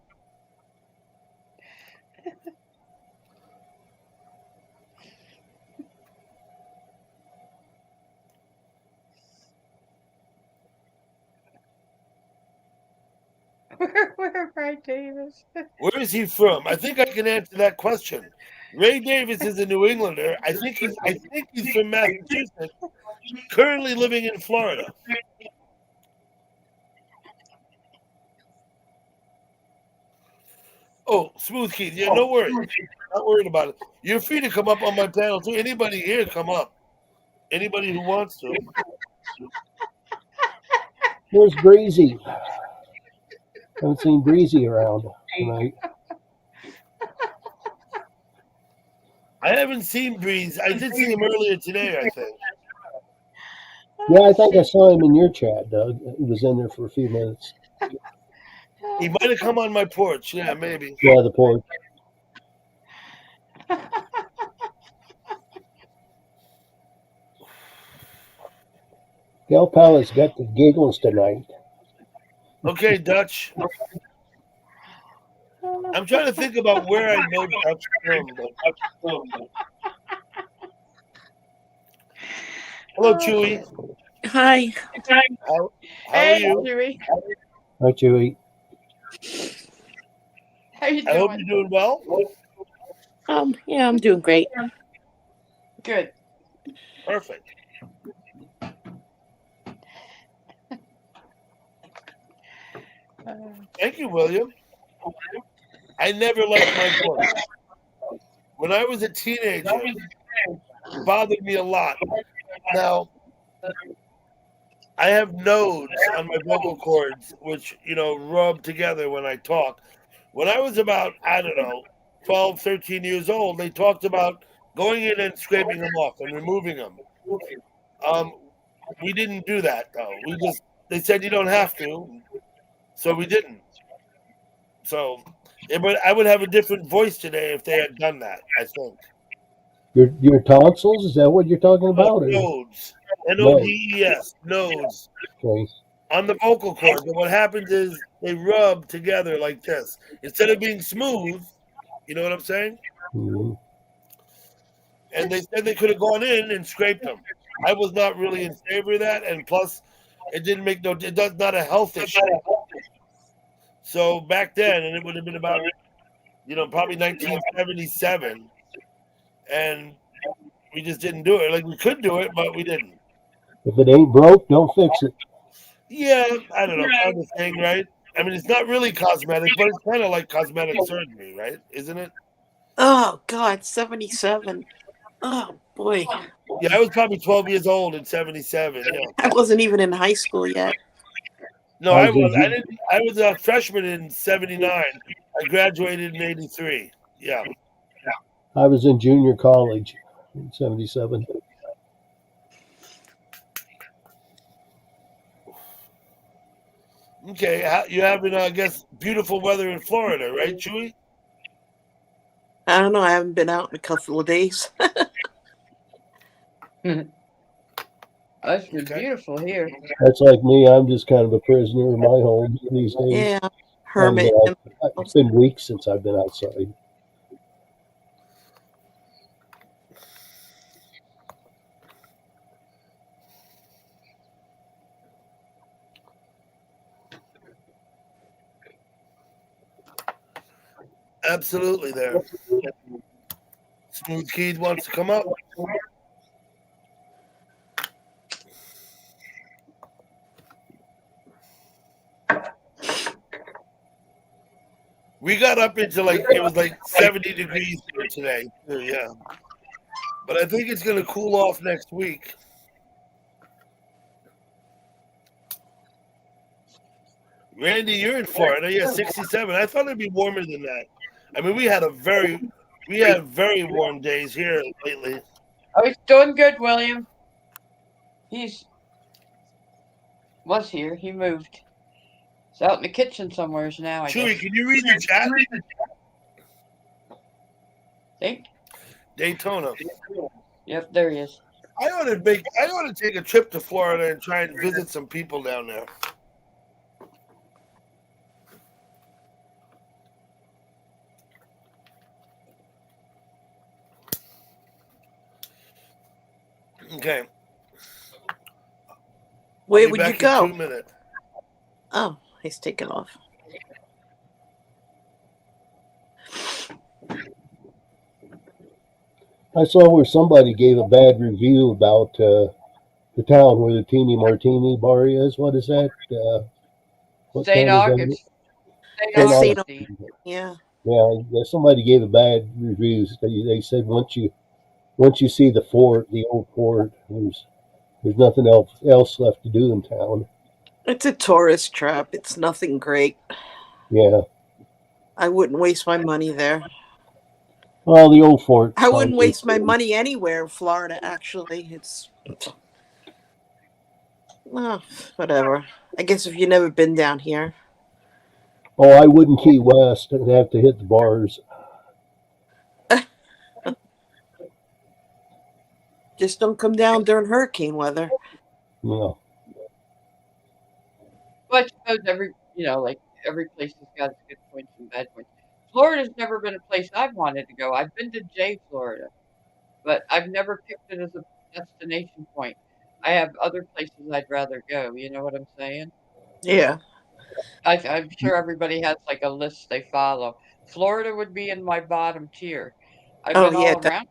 Where Ray Davis? Where is he from? I think I can answer that question. Ray Davis is a New Englander. I think he's from Massachusetts, currently living in Florida. Oh, Smooth Keith. Yeah, no worries. Not worried about it. You're free to come up on my panel too. Anybody here, come up. Anybody who wants to. Where's Breezy? Haven't seen Breezy around tonight. I haven't seen Breeze. I did see him earlier today, I think. Yeah, I think I saw him in your chat, Doug. He was in there for a few minutes. He might have come on my porch. Yeah, maybe. Yeah, the porch. Gal Pal's got the giggles tonight. Okay, Dutch. I'm trying to think about where I know Dutch from. Hello, Chewy. Hi. How are Hey, you? Dewey. Hi, Chewy. How you I hope doing? you're doing well. Yeah, I'm doing great. Good. Perfect. Thank you, William. I never liked my voice. When I was a teenager, it bothered me a lot. Now, I have nodes on my vocal cords, which, rub together when I talk. When I was about, I don't know, 12, 13 years old, they talked about going in and scraping them off and removing them. Um, we didn't do that, though. They said you don't have to, so we didn't. So, I would have a different voice today if they had done that, I think. Your tonsils? Is that what you're talking about? Or Nodes. no? Nodes. Nodes. Okay. On the vocal cords. And what happens is they rub together like this. Instead of being smooth, you know what I'm saying? Mhm. And they said they could have gone in and scraped them. I was not really in favor of that. And plus, it didn't make it does not a health issue. So back then, and it would have been about, probably 1977. And we just didn't do it. Like we could do it, but we didn't. If it ain't broke, don't fix it. Yeah, I don't know, kind of thing, right? I mean, it's not really cosmetic, but it's kind of like cosmetic surgery, right? Isn't it? Oh God, 77. Oh boy. Yeah, I was probably 12 years old in 77. Yeah. I wasn't even in high school yet. No, I I was was. in I didn't. I was a freshman in 79. I graduated in 83. Yeah. I was in junior college in '77. Okay. You having, I guess, beautiful weather in Florida, right, Chewy? I don't know. I haven't been out in a couple of days. It's been Okay. beautiful here. That's like me. I'm just kind of a prisoner of my home these days. Yeah, I haven't hermit. been out, it's been weeks since I've been outside. Absolutely there. Smooth Keith wants to come up. We got up into it was like 70 degrees here today. Yeah. But I think it's going to cool off next week. Randy, you're in Florida. Yeah, 67. I thought it'd be warmer than that. I mean, we had very warm days here lately. Oh, he's doing good, William. He's was here. He moved. He's out in the kitchen somewheres now, I Chewy, guess. can you read the chat? Think? Daytona. Yep, there he is. I ought to take a trip to Florida and try and visit some people down there. Okay. Where Be would you back in go? 2 minutes. Oh, he's taken off. I saw where somebody gave a bad review about the town where the Teeny Martini bar is. What is that? What St. town is that? August. St. That's St. Augustine. Yeah. Yeah, somebody gave a bad reviews. They said once you see the fort, the old fort, there's nothing else left to do in town. It's a tourist trap. It's nothing great. Yeah. I wouldn't waste my money there. Well, the old fort. I wouldn't waste my money anywhere in Florida, actually. It's. Well, whatever. I guess if you've never been down here. Oh, I wouldn't Key West and have to hit the bars. Just don't come down during hurricane weather. No. But you like every place has got its good points and bad points. Florida's never been a place I've wanted to go. I've been to Jay, Florida, but I've never picked it as a destination point. I have other places I'd rather go. You know what I'm saying? Yeah. I'm sure everybody has like a list they follow. Florida would be in my bottom tier. I've Oh been yeah. all around.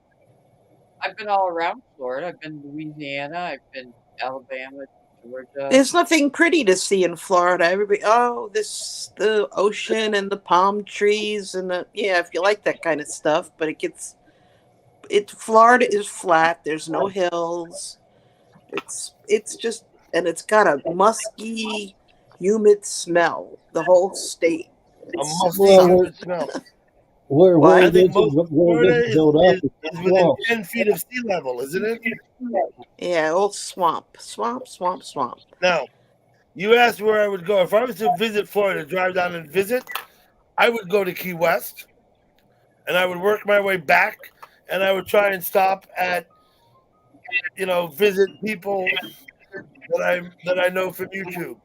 I've been all around Florida. I've been to Louisiana. I've been Alabama, Georgia. There's nothing pretty to see in Florida. Everybody, oh, the ocean and the palm trees and yeah, if you like that kind of stuff. But Florida is flat. There's no hills. It's just, and it's got a musky, humid smell. The whole state. A It's musty, Well, humid smell. where What? I it think gets most of Florida built up is is within swamps. 10 feet of sea level, isn't it? Yeah, old swamp. Now, you asked where I would go. If I was to visit Florida, drive down and visit, I would go to Key West, and I would work my way back, and I would try and stop at, visit people that I know from YouTube.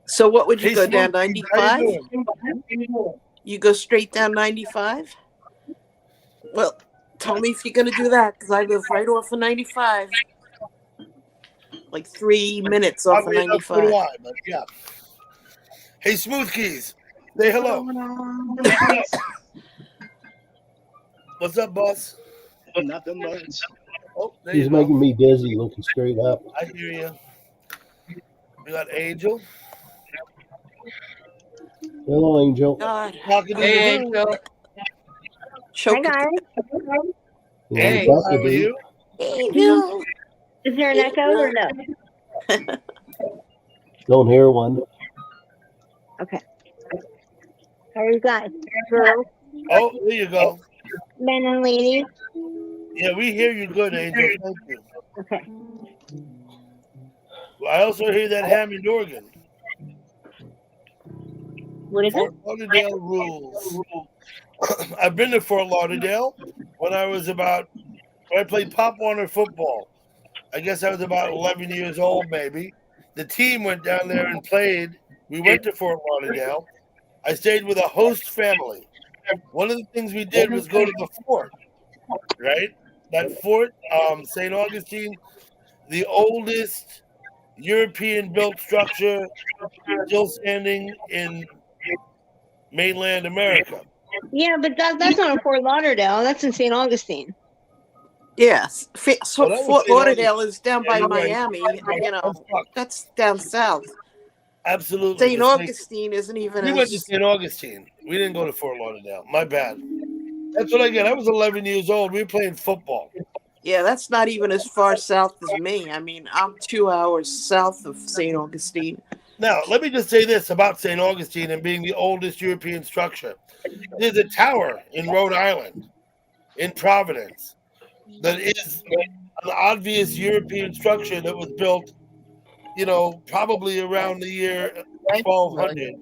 So what would you Hey, go Smokey, down how you 95? doing? You go straight down 95? Well, tell me if you're gonna do that, because I live right off of 95. Like 3 minutes off of Oddly enough, so do 95. I, but yeah. Hey, Smooth Keys, say hello. What's up, boss? Nothing much. Oh, there He's you go. making me dizzy looking straight up. I hear you. We got Angel. Hello, Angel. God, Talking to Hey, the Angel. choke Hi it. guys. Yeah, Hey. Angel, how are Buckabee. you? Angel. Is there an echo or no? Don't hear one. Okay. How are you guys? Girls, Oh, there you go. men and ladies? Yeah, we hear you good, Angel. Thank you. Okay. Well, I also hear that Hammond, Oregon. What is it? Fort Lauderdale rules. I've been to Fort Lauderdale when I played Pop Warner football. I guess I was about 11 years old, maybe. The team went down there and played. We went to Fort Lauderdale. I stayed with a host family. One of the things we did was go to the fort, right? That fort, St. Augustine, the oldest European-built structure still standing in mainland America. Yeah, but that's not in Fort Lauderdale. That's in St. Augustine. Yes. So Well, that was Fort St. Lauderdale is down Yeah, by you're right. Miami. I'm fucked. That's down south. Absolutely. St. mistake. Augustine isn't even We went to as. St. Augustine. We didn't go to Fort Lauderdale. My bad. That's what I get. I was 11 years old. We were playing football. Yeah, that's not even as far south as me. I mean, I'm 2 hours south of St. Augustine. Now, let me just say this about St. Augustine and being the oldest European structure. There's a tower in Rhode Island, in Providence, that is an obvious European structure that was built, probably around the year 1200.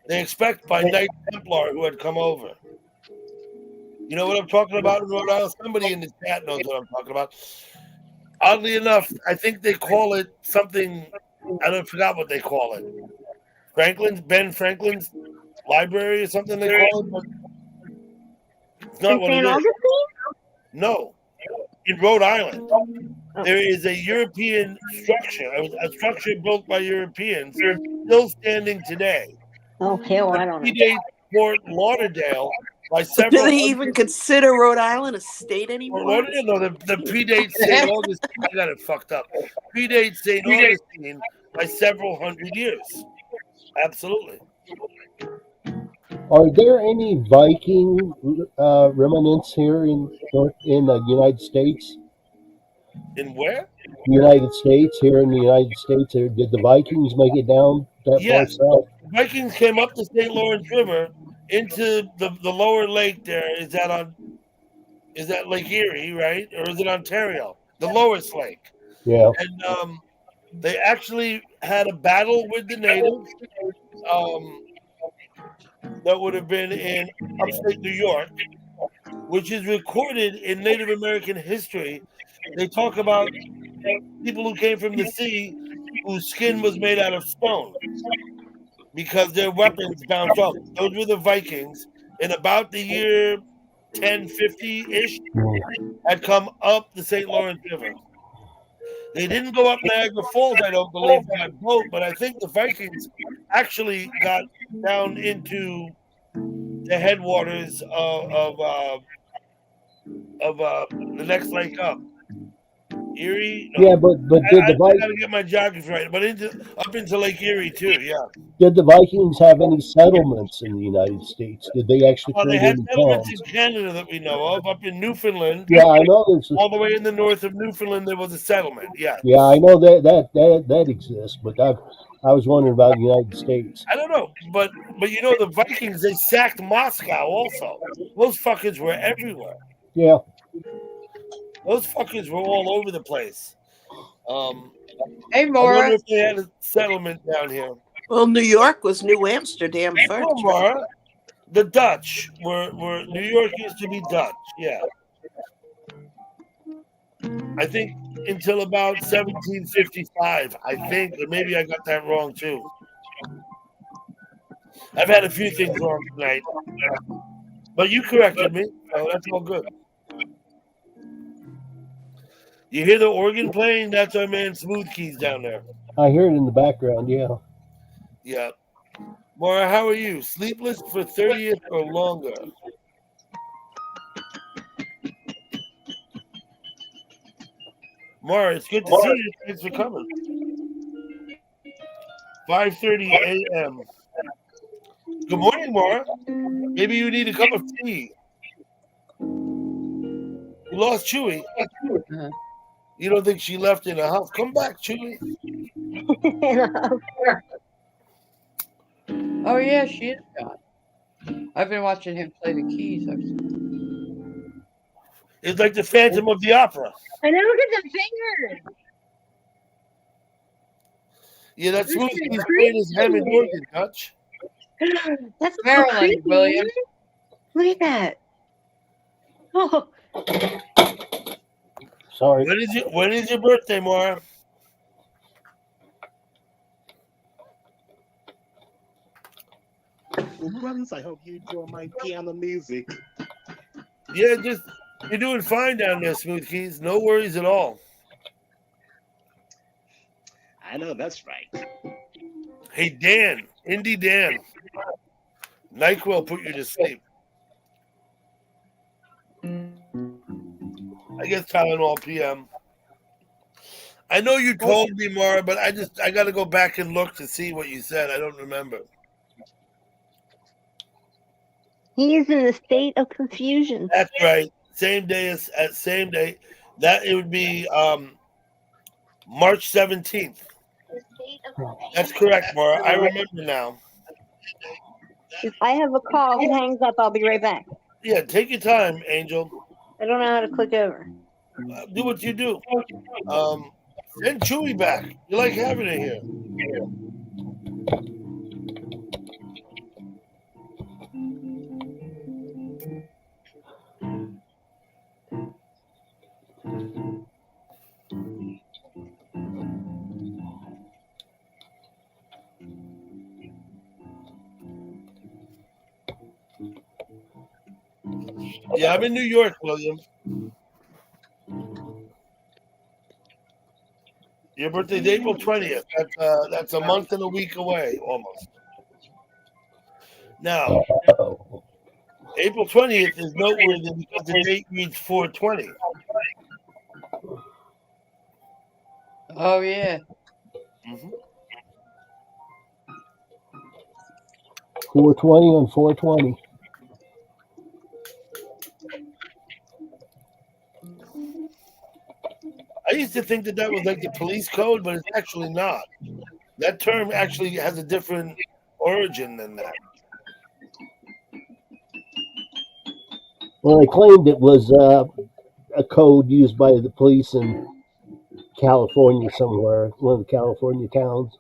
They expect by Knight Templar who had come over. You know what I'm talking about in Rhode Island? Somebody in the chat knows what I'm talking about. Oddly enough, I think they call it something. I forgot what they call it. Ben Franklin's library or something they call it. But it's not In what it St. is. Augustine? No, in Rhode Island, Oh. there is a European structure, a structure built by Europeans, still standing today. Oh, hell, I don't know. Predates Fort Lauderdale by Do several. they even consider Rhode Island a state Fort anymore? Lauderdale? No, the predates St. Augustine. I got it fucked up. Predates St. Augustine by several hundred years. Absolutely. Are there any Viking remnants here in the United States? In where? United States, here in the United States, did the Vikings make it down that Yes. far south? Vikings came up the St. Lawrence River into the lower lake there. Is that Lake Erie, right? Or is it Ontario? The lowest lake. Yeah. And they actually had a battle with the natives. That would have been in upstate New York, which is recorded in Native American history. They talk about people who came from the sea whose skin was made out of stone because their weapons bounce off. Those were the Vikings. In about the year 1050-ish, had come up the St. Lawrence River. They didn't go up Niagara Falls, I don't believe, by boat, but I think the Vikings actually got down into the headwaters of the next lake up. Erie? No. Yeah, but did I the gotta Vikings get my geography right, but up into Lake Erie too, yeah. did the Vikings have any settlements in the United States? Did they actually They create had any settlements towns? in Canada that we know of, up in Newfoundland. Yeah, I know there's. All the way in the north of Newfoundland, there was a settlement. Yeah. Yeah, I know that exists, but I was wondering about the United States. I don't know, but you know the Vikings, they sacked Moscow also. Those fuckers were everywhere. Yeah, Those fuckers were all over the place. Hey, I wonder Maura. if they had a settlement down here. Well, New York was New Amsterdam Oh, first. right? Mara, the Dutch were New York used to be Dutch. Yeah. I think until about 1755, I think, or maybe I got that wrong too. I've had a few things wrong tonight, but you corrected me, so that's all good. You hear the organ playing? That's our man Smooth Keys down there. I hear it in the background. Yeah, Yeah. Maura, how are you? Sleepless for 30th or longer? Maura, it's good to see you. Thanks for coming. 5:30 a.m. Good morning, Maura. Maybe you need a cup of tea. You lost Chewy. You don't think she left in the house? Come back, Chewy. Oh yeah, she is gone. I've been watching him play the keys. It's like the Phantom of the Opera. I know, look at the fingers. Yeah, that's This Smooth is Keys playing his Hammond organ, Dutch. That's so Marilyn creepy, Williams. isn't it? Look at that. Oh, sorry. When is your birthday, Maura? Brothers, I hope you enjoy my piano music. Yeah, you're doing fine down there, Smooth Keys. No worries at all. I know that's right. Hey, Dan, Indie Dan. NyQuil put you to sleep. I guess Tylenol PM. I know you told me, Mara, but I got to go back and look to see what you said. I don't remember. he's in a state of confusion. That's right. Same day. That it would be March 17th. That's correct, Mara. I remember now. If I have a call, if it hangs up, I'll be right back. Yeah, take your time, Angel. I don't know how to click over. Do what you do. Send Chewy back. You like having it here. Yeah, I'm in New York, William. Your birthday's April 20th. That's a month and a week away, almost. Now, April 20th is noteworthy because the date reads 420. Oh yeah. Mm-hmm. 420 on 420. I used to think that was like the police code, but it's actually not. That term actually has a different origin than that. Well, they claimed it was a code used by the police in California somewhere, one of the California towns.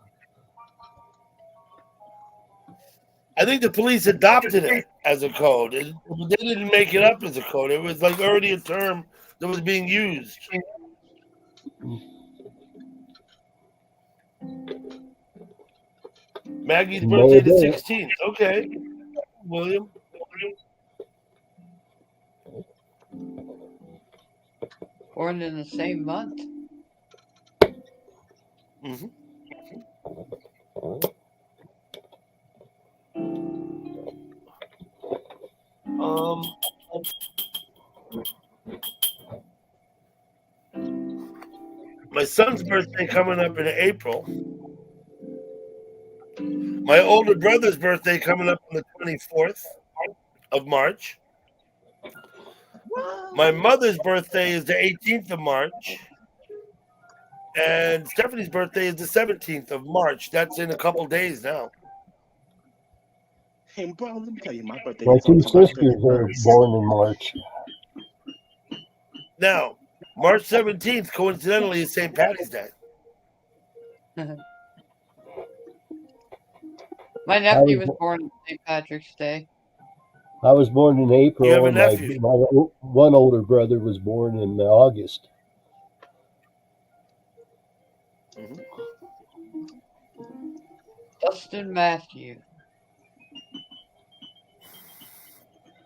I think the police adopted it as a code. They didn't make it up as a code. It was like already a term that was being used. Maggie's May birthday the day. 16th. Okay, William. Born in the same month. hmm Um, my son's birthday coming up in April. My older brother's birthday coming up on the 24th of March. My mother's birthday is the 18th of March. And Stephanie's birthday is the 17th of March. That's in a couple days now. Hey, bro, let me tell you, my birthday My is on two July sisters are 31st. born in March. Now, March 17th, coincidentally, is St. Patty's Day. My I nephew was was born on St. Patrick's Day. I was born in You have April, a and nephew. my one older brother was born in August. Mhm. Dustin Matthew.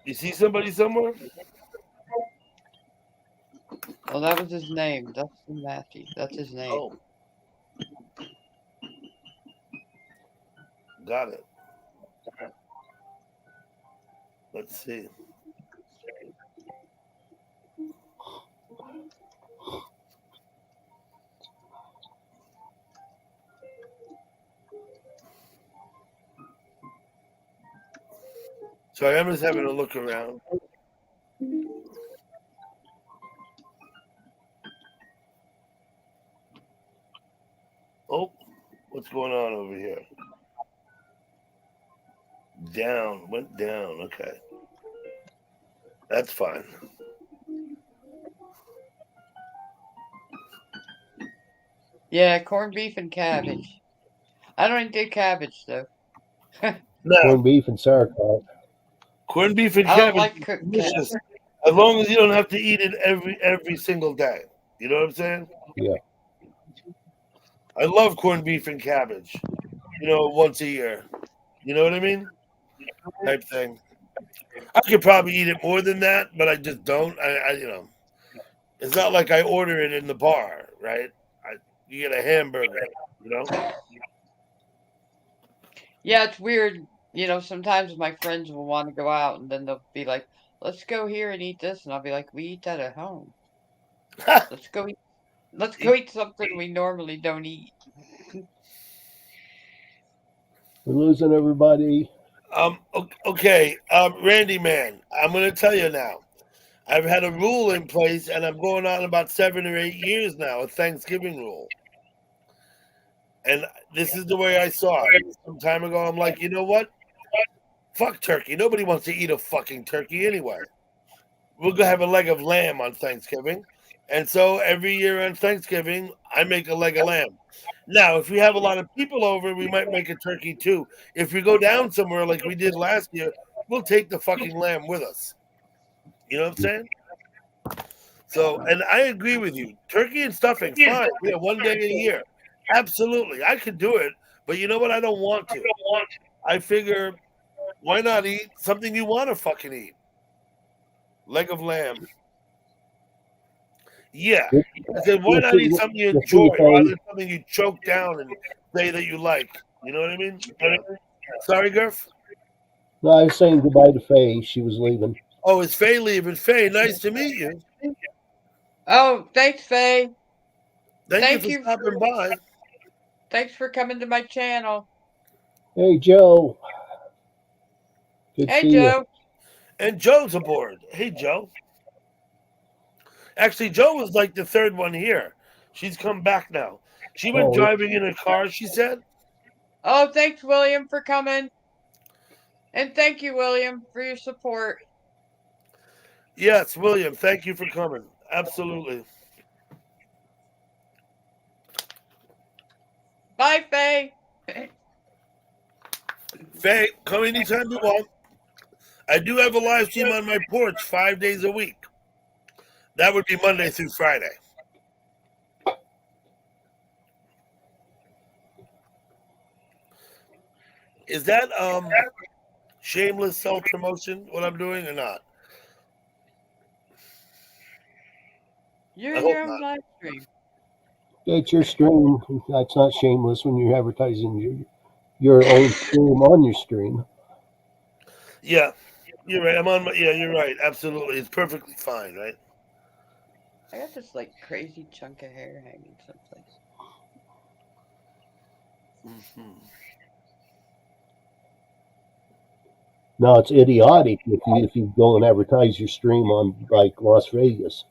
You see somebody somewhere? Well, that was his name. Dustin Matthew. That's his name. Oh, got it. Let's see. Sorry, I'm just having a look around. Oh, what's going on over here? Down, went down. Okay, that's fine. Yeah, corned beef and cabbage. I don't eat cabbage though. Now, Corned beef and sauerkraut. corned beef and I don't cabbage like is cooked delicious, cabbage. as long as you don't have to eat it every single day. You know what I'm saying? Yeah. I love corned beef and cabbage. Once a year. You know what I mean? Type thing. I could probably eat it more than that, but I just don't. It's not like I order it in the bar, right? You get a hamburger, you know? Yeah, it's weird. Sometimes my friends will want to go out and then they'll be like, "Let's go here and eat this," and I'll be like, "We eat that at home. Let's go eat. Let's go eat something we normally don't eat." We're losing everybody. Okay, Randy, man, I'm going to tell you now. I've had a rule in place, and I'm going on about 7 or 8 years now, a Thanksgiving rule. And this is the way I saw it. Some time ago, I'm like, you know what? Fuck turkey. Nobody wants to eat a fucking turkey anyway. We're going to have a leg of lamb on Thanksgiving. And so every year on Thanksgiving, I make a leg of lamb. Now, if we have a lot of people over, we might make a turkey too. If we go down somewhere like we did last year, we'll take the fucking lamb with us. You know what I'm saying? So, and I agree with you. Turkey and stuffing, fine. Yeah, one day a year. Absolutely. I could do it. But you know what? I don't want to. I figure, why not eat something you want to fucking eat? Leg of lamb. Yeah. I said, why not eat something you We'll see enjoy if rather than something you choke down and say that you like? You know what I mean? Sorry, Gurf? No, I was saying goodbye to Faye. She was leaving. Oh, it's Faye leaving. Faye, nice to meet you. Oh, thanks, Faye. Thank you Thank for you. stopping by. Thanks for coming to my channel. Hey, Joe. Good to Hey, see you. Joe. And Joe's aboard. Hey, Joe. Actually, Joe was like the third one here. She's come back now. She went Oh, driving in a car, she said. Oh, thanks, William, for coming. And thank you, William, for your support. Yes, William, thank you for coming. Absolutely. Bye, Faye. Faye, come anytime you want. I do have a live stream on my porch 5 days a week. That would be Monday through Friday. Is that shameless self promotion? What I'm doing or not? You're I in hope your own not. live stream. It's your stream. That's not shameless when you're advertising your own stream on your stream. Yeah, you're right. I'm on my. Yeah, you're right. Absolutely, it's perfectly fine, right? I got this like crazy chunk of hair hanging someplace. Hmm. No, it's idiotic if you go and advertise your stream on like Las Vegas.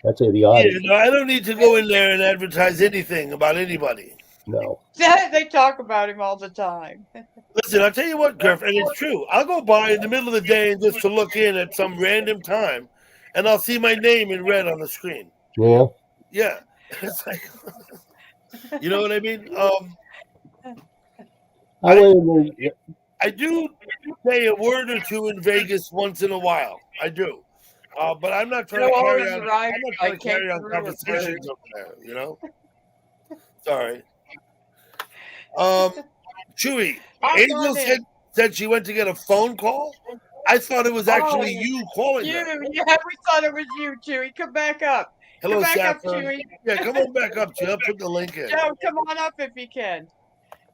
That's Yeah, idiotic. no, I don't need to go in there and advertise anything about anybody. No. They talk about him all the time. Listen, I'll tell you what, Griff, and it's true. I'll go by in the middle of the day and just to look in at some random time, and I'll see my name in red on the screen. Yeah. Yeah, it's like, you know what I mean. I went in I do say a word or two in Vegas once in a while. I do, but I'm not trying Joe to carry always on. arrives I'm not like trying to carry on kangaroo at conversations bird. over there. You know. Sorry. Chewy. I'm Angel on it. said she went to get a phone call. I thought it was actually Oh, you calling her. yeah, we thought it was you, Chewy. Come back up. Hello, Come back up, Saffron. Chewy. Yeah, come on back up, Chewy. I'll put the link in. Joe, come on up if you can.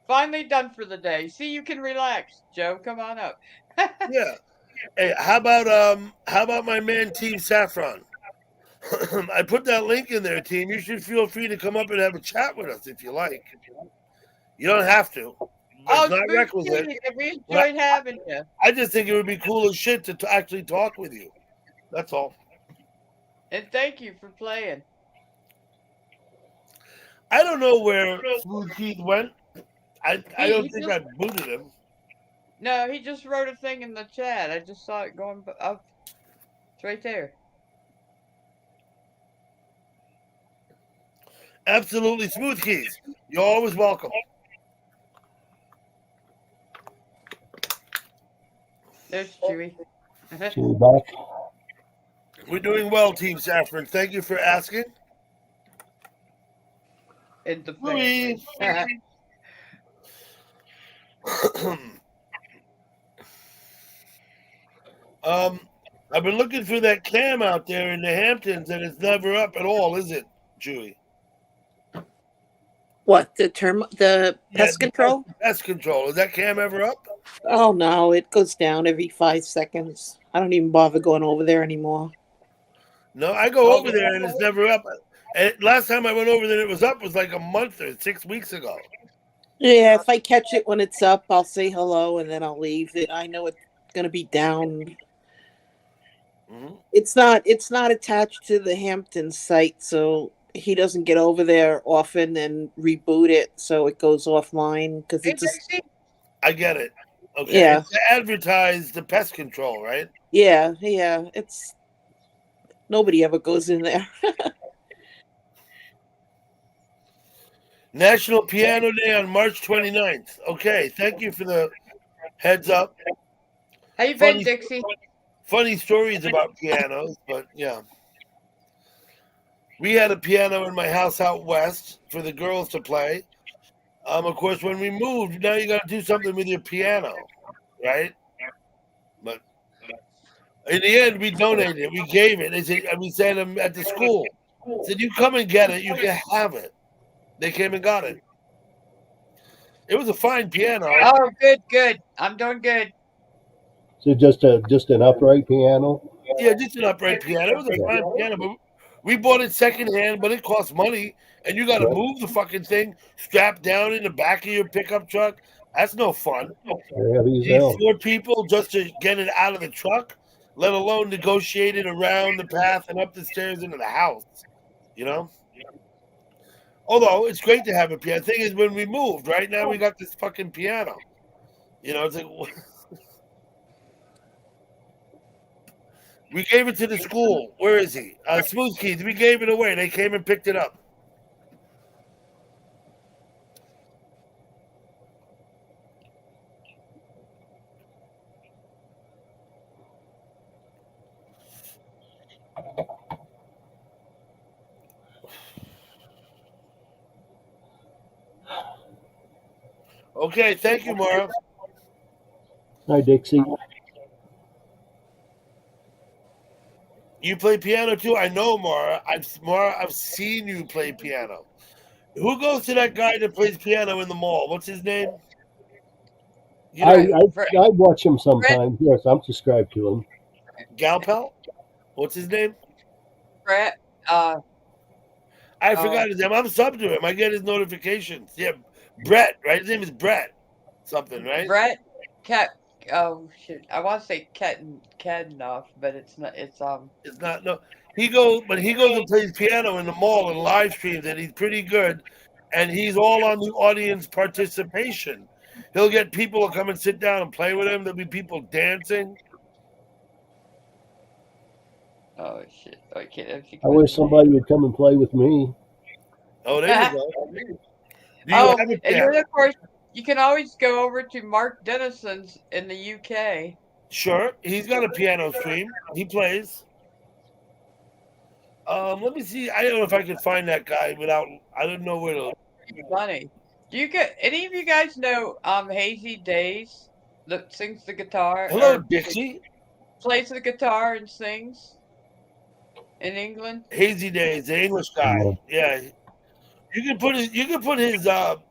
Finally done for the day. See, you can relax. Joe, come on up. Yeah. Hey, how about my man Team Saffron? I put that link in there, team. You should feel free to come up and have a chat with us if you like. You don't have to. It's Oh, not Smooth requisite. Kitty, we enjoyed having you. I just think it would be cool as shit to actually talk with you. That's all. And thank you for playing. I don't know where Smooth Keith went. I don't He think just- I booted him. No, he just wrote a thing in the chat. I just saw it going up. It's right there. Absolutely, Smooth Keys. You're always welcome. There's Chewy. Chewy back. We're doing well, Team Saffron. Thank you for asking. In the Louis. family. I've been looking for that cam out there in the Hamptons, and it's never up at all, is it, Chewy? What, the pest control? Pest control. Is that cam ever up? Oh no, it goes down every 5 seconds. I don't even bother going over there anymore. No, I go over there and it's never up. And last time I went over there, it was up was like a month or 6 weeks ago. Yeah, if I catch it when it's up, I'll say hello and then I'll leave it. I know it's gonna be down. Mm-hmm. It's not attached to the Hampton site, so he doesn't get over there often and reboot it, so it goes offline because Hey, it's a, Dixie. I get it. Okay. Yeah. It's to advertise the pest control, right? yeah. It's nobody ever goes in there. National Piano Day on March 29th. Okay. Thank you for the heads up. How you been, Funny- Dixie? Funny stories about pianos, but yeah. We had a piano in my house out west for the girls to play. Of course, when we moved, now you got to do something with your piano, right? But in the end, we donated it. We gave it. They said, and we said them at the school. Said, "You come and get it. You can have it." They came and got it. It was a fine piano. Oh, good. I'm doing good. So just an upright piano. Yeah, just an upright piano. It was a fine piano, but we bought it secondhand, but it cost money, and you got to move the fucking thing strapped down in the back of your pickup truck. That's no fun. They're heavy You as need hell. 4 people just to get it out of the truck, let alone negotiate it around the path and up the stairs into the house. You know? Although it's great to have a piano. The thing is, when we moved, right now we got this fucking piano. You know, it's like we gave it to the school. Where is he? Smooth Keys. We gave it away. They came and picked it up. Okay, thank you, Mara. Hi, Dixie. You play piano too? I know, Mara. I've seen you play piano. Who goes to that guy that plays piano in the mall? What's his name? You I, know, I watch him sometimes. Yes, I'm subscribed to him. Galpel? What's his name? Brett, I oh, forgot his name. I'm sub to him. I get his notifications. Yeah, Brett, right? His name is Brett. Something, right? Brett Cat. Oh shit, I want to say Kadenoff, but it's not. It's not no. He goes and plays piano in the mall and live streams, and he's pretty good. And he's all on the audience participation. He'll get people to come and sit down and play with him. There'll be people dancing. Oh shit, I can't. I wish somebody would come and play with me. Oh, there you go. Do you Oh, have a and piano? then of course you can always go over to Mark Dennison's in the UK. Sure, he's got a piano stream. He plays. Let me see. I don't know if I can find that guy without. I don't know where to. Pretty funny. Do you get any of you guys know Hazy Days that sings the guitar Hello, or Dixie. plays the guitar and sings in England? Hazy Days, the English guy. Yeah, you can put his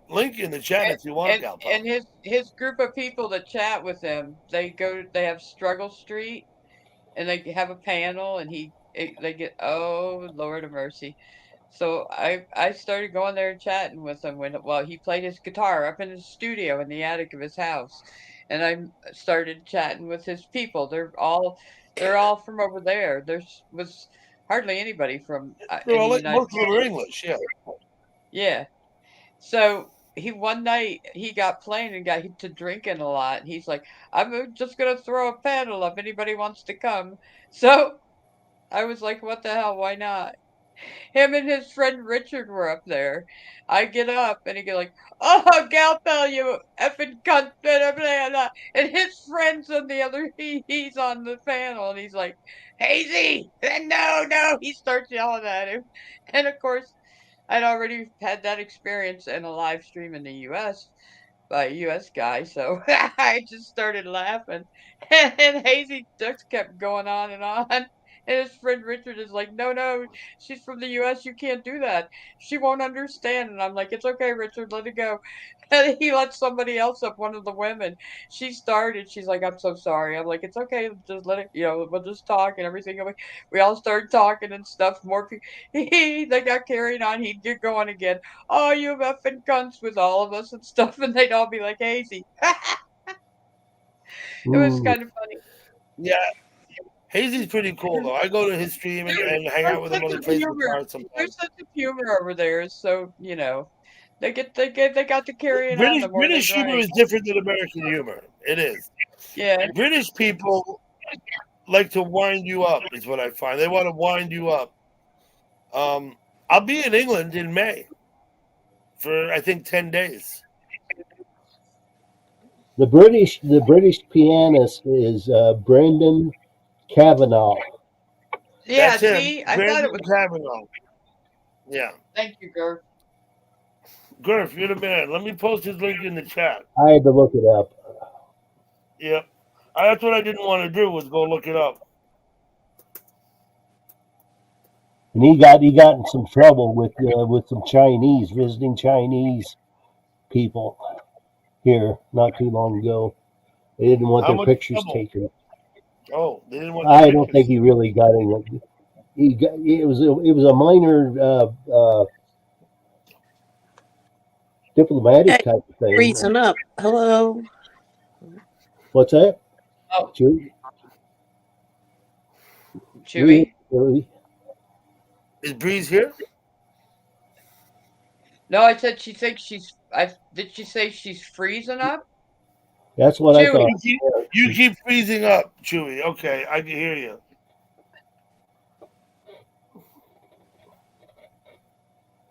link in the chat if you want, Galpo. And his group of people that chat with him, they have Struggle Street, and they have a panel, and they get, oh Lord of mercy. So I started going there and chatting with him while he played his guitar up in his studio in the attic of his house, and I started chatting with his people. They're all from over there. There was hardly anybody from in the United Most of them are English. Yeah. Yeah. So one night he got playing and got to drinking a lot. And he's like, I'm just gonna throw a panel if anybody wants to come. So I was like, what the hell? Why not? Him and his friend Richard were up there. I get up and he get like, oh, Galpel, you effing cunt, blah, blah, blah, blah. And his friend's on the other, he's on the panel and he's like, Hazy, no, he starts yelling at him. And of course, I'd already had that experience in a live stream in the US by a US guy, so I just started laughing. And Hazy just kept going on and on. And his friend Richard is like, no, she's from the US, you can't do that. She won't understand. And I'm like, it's okay, Richard, let it go. And he let somebody else up, one of the women. She started, she's like, I'm so sorry. I'm like, it's okay, just let it, we'll just talk and everything. And we all started talking and stuff. More people, they got carried on. He'd get going again. Oh, you effing cunts with all of us and stuff. And they'd all be like, Hazy. It was kind of funny. Yeah. Hazy's pretty cool though. I go to his stream and hang out with him when he plays guitar Their sometimes. sense of humor over there is so, they got to carry it on the more British they humor drink. is different than American humor. It is. Yeah. British people like to wind you up, is what I find. They want to wind you up. I'll be in England in May for I think 10 days. The British pianist is Brendan Kavanagh. Yeah, That's him. see, I thought it was. Kavanaugh. Yeah. Thank you, Gurf. Gurf, you're the man. Let me post his link in the chat. I had to look it up. Yeah. That's what I didn't want to do was go look it up. And he got in some trouble with some visiting Chinese people here not too long ago. They didn't want How their much pictures trouble? taken. Oh, they didn't want. I don't think he really got in. It was a minor diplomatic type of thing. Reason up. Hello. What's that? Oh. Chewy? Is Breeze here? No, I said she thinks did she say she's freezing up? That's what Chewy. I thought. You keep freezing up, Chewy. Okay, I can hear you.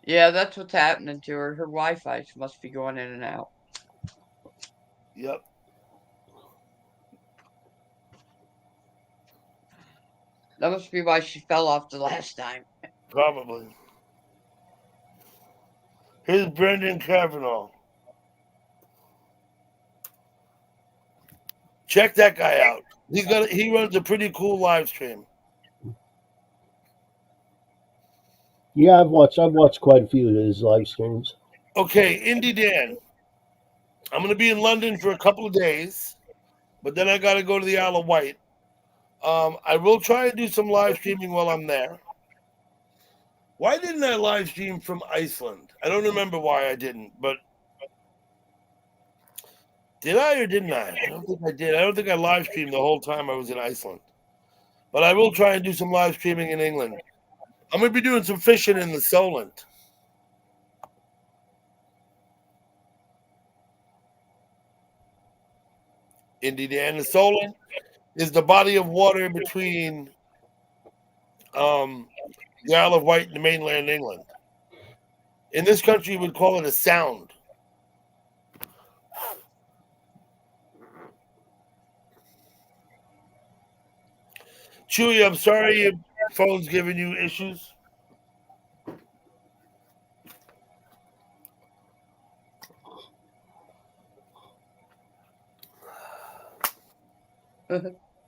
Yeah, that's what's happening to her. Her Wi-Fi must be going in and out. Yep. That must be why she fell off the last time. Probably. Here's Brendan Kavanaugh. Check that guy out. He runs a pretty cool live stream. Yeah, I've watched quite a few of his live streams. Okay, Indie Dan. I'm gonna be in London for a couple of days, but then I gotta go to the Isle of Wight. I will try and do some live streaming while I'm there. Why didn't I live stream from Iceland? I don't remember why I didn't, but did I or didn't I? I don't think I did. I don't think I live streamed the whole time I was in Iceland. But I will try and do some live streaming in England. I'm going to be doing some fishing in the Solent. Indiana. The Solent is the body of water between the Isle of Wight and the mainland England. In this country, we'd call it a sound. Chewy, I'm sorry your phone's giving you issues.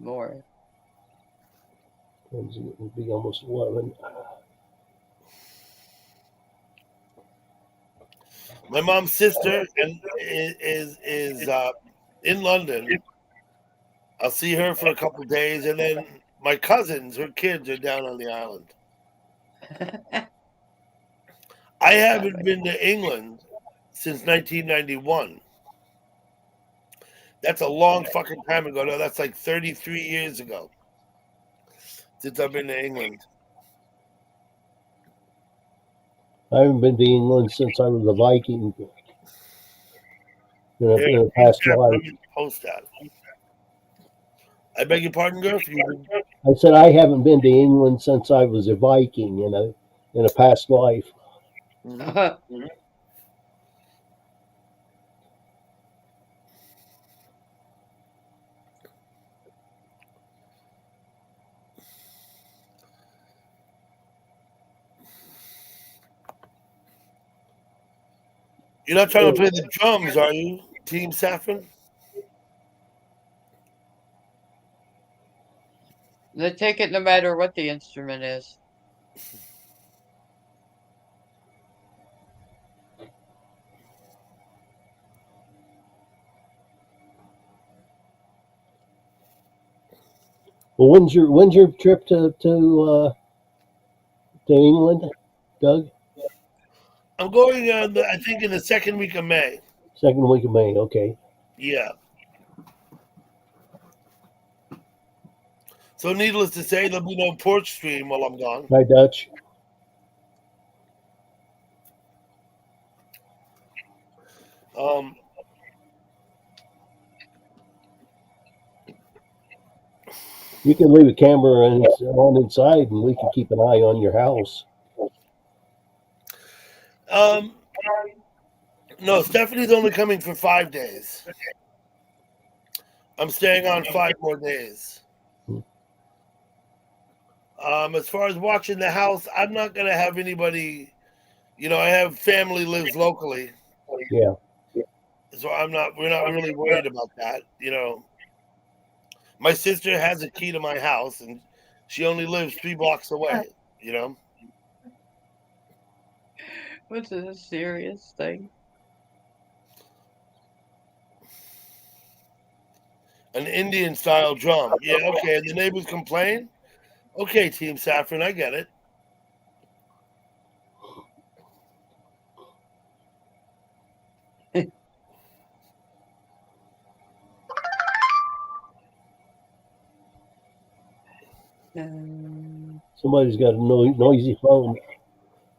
More. It would be almost 11. My mom's sister is in London. I'll see her for a couple of days, and then my cousins, her kids, are down on the island. I haven't been to England since 1991. That's a long fucking time ago. No, that's like 33 years ago since I've been to England. I haven't been to England since I was a Viking. In a past life. Post that. I beg your pardon, girl. I said I haven't been to England since I was a Viking in a past life. Mm-hmm. You're not trying to play the drums, are you, Team Saffron? They take it no matter what the instrument is. Well, when's your trip to England, Doug? I'm going on, I think, in the second week of May. Second week of May, okay. Yeah. So, needless to say, there'll be no porch stream while I'm gone. Hi, Dutch. You can leave a camera on inside, and we can keep an eye on your house. No, Stephanie's only coming for 5 days. I'm staying on 5 more days. As far as watching the house, I'm not gonna have anybody. You know, I have family lives locally. Yeah. So we're not really worried about that. You know, my sister has a key to my house, and she only lives 3 blocks away. You know. Which is a serious thing. An Indian style drum. Yeah, okay. And the neighbors complain? Okay, Team Saffron, I get it. Somebody's got a noisy phone.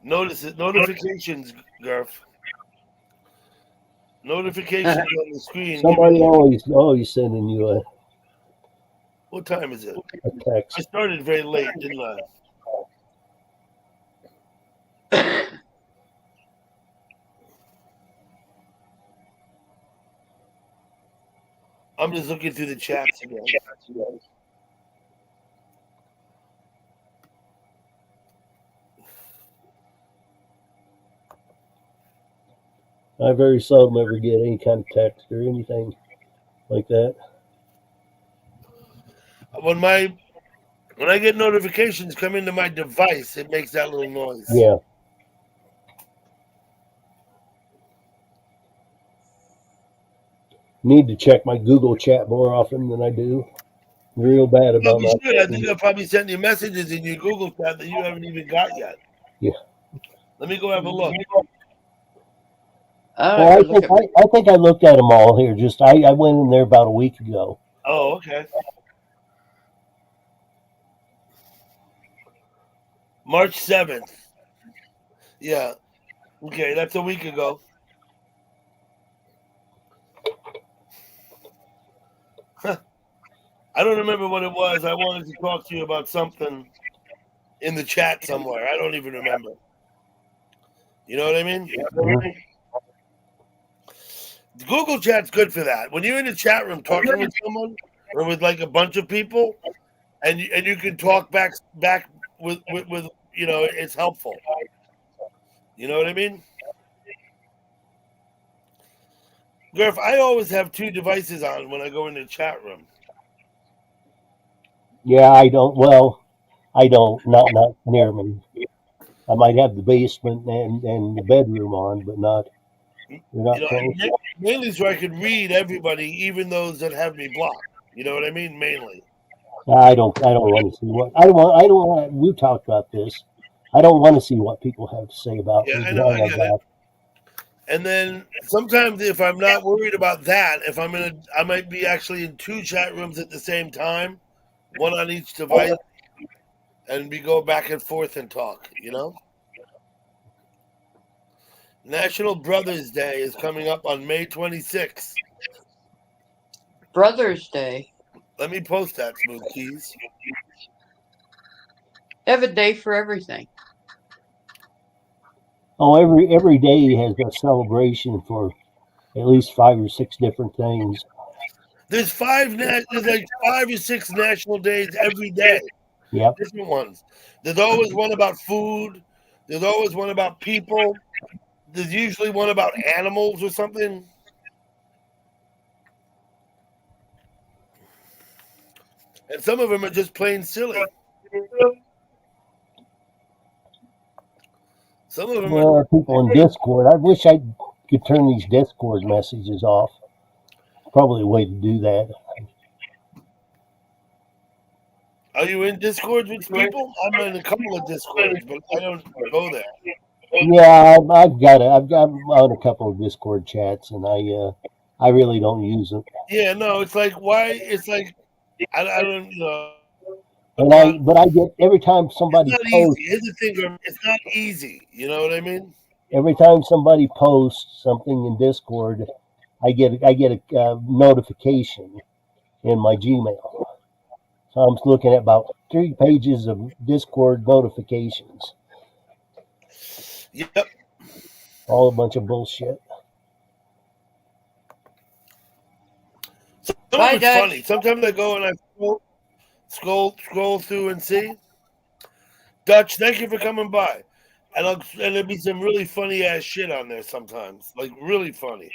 Notifications, Garf. Notifications on the screen. Somebody always sending you a What time is it? a text. I started very late, didn't I? I'm just looking through the chats again. I very seldom ever get any kind of text or anything like that. When I get notifications come into my device, it makes that little noise. Yeah. Need to check my Google chat more often than I do. Real bad about Probably not should. I think checking. I probably sent you messages in your Google chat that you haven't even got yet. Yeah. Let me go have a look. I don't Well, ever look at my. I think I looked at them all here. Just I went in there about a week ago. Oh, okay. March 7th. Yeah. Okay, that's a week ago. I don't remember what it was. I wanted to talk to you about something in the chat somewhere. I don't even remember. You know what I mean? Mhm. Google Chat's good for that. When you're in a chat room talking with someone or with like a bunch of people, and you can talk back with it's helpful. You know what I mean? Griff, I always have two devices on when I go in the chat room. Yeah, I don't. Well, I don't. Not near me. I might have the basement and the bedroom on, but not. They're not close. Mainly so I could read everybody, even those that have me blocked. You know what I mean? Mainly. I don't. I don't want to see what. I don't want. I don't want. We talked about this. I don't want to see what people have to say about Yeah, me I know. behind I my get it. back. And then sometimes if I'm not worried about that, if I might be actually in two chat rooms at the same time, one on each device, and we go back and forth and talk. You know. National Brothers Day is coming up on May 26th. Brothers Day. Let me post that, Smooth Keys. They have a day for everything. Oh, every day has a celebration for at least 5 or 6 different things. There's like 5 or 6 national days every day. Yep. Different ones. There's always one about food. There's always one about people. There's usually one about animals or something. And some of them are just plain silly. Some of them are. Well, people in Discord. I wish I could turn these Discord messages off. Probably a way to do that. Are you in Discords with people? I'm in a couple of Discords, but I don't go there. Yeah, I've got on a couple of Discord chats, and I really don't use them. Yeah, no, it's like why? It's like I don't But I get every time it's somebody not easy. posts, Here's the thing, Grim, it's not easy. You know what I mean? every time somebody posts something in Discord, I get a notification in my Gmail. So I'm looking at about 3 pages of Discord notifications. Yep. All a bunch of bullshit. Some Bye, of it's Dutch. funny. Sometimes I go and I scroll through and see. Dutch, thank you for coming by. And there'll be some really funny ass shit on there sometimes. Like really funny.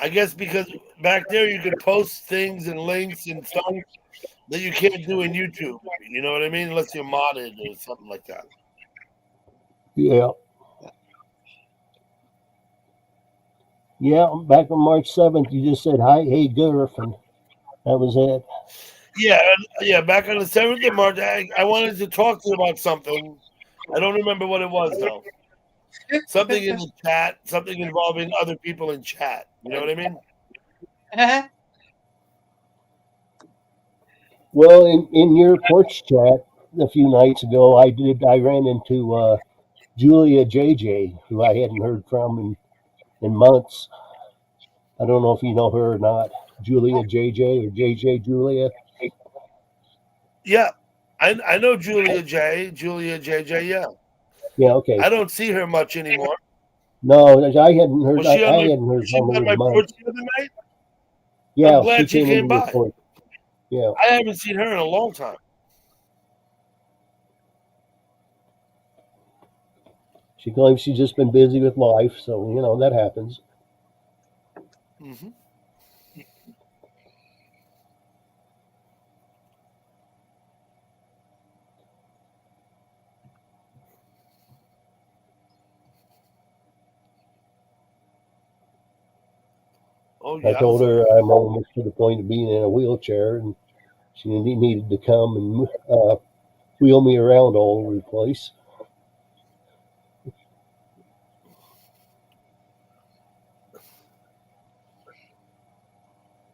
I guess because back there you could post things and links and stuff that you can't do in YouTube. You know what I mean? Unless you're modded or something like that. Yeah. Yeah, back on March 7th, you just said, hi, hey, Gurf, and that was it. Yeah. Back on the 7th of March, I wanted to talk to you about something. I don't remember what it was though. Something in the chat, something involving other people in chat. You know what I mean? Well, in your porch chat a few nights ago, I ran into Julia JJ, who I hadn't heard from in months. I don't know if you know her or not. Julia JJ or JJ Julia. Yeah. I know Julia JJ, yeah. Yeah, okay. I don't see her much anymore. No, I hadn't heard. Was she on I my hadn't heard was she from her on my in porch months. the other night? I'm Yeah, she glad she came into came your by. porch. Yeah. I haven't seen her in a long time. She claims she's just been busy with life, so that happens. Mm-hmm. Oh I yeah. told her I'm almost to the point of being in a wheelchair, and she needed to come and wheel me around all over the place.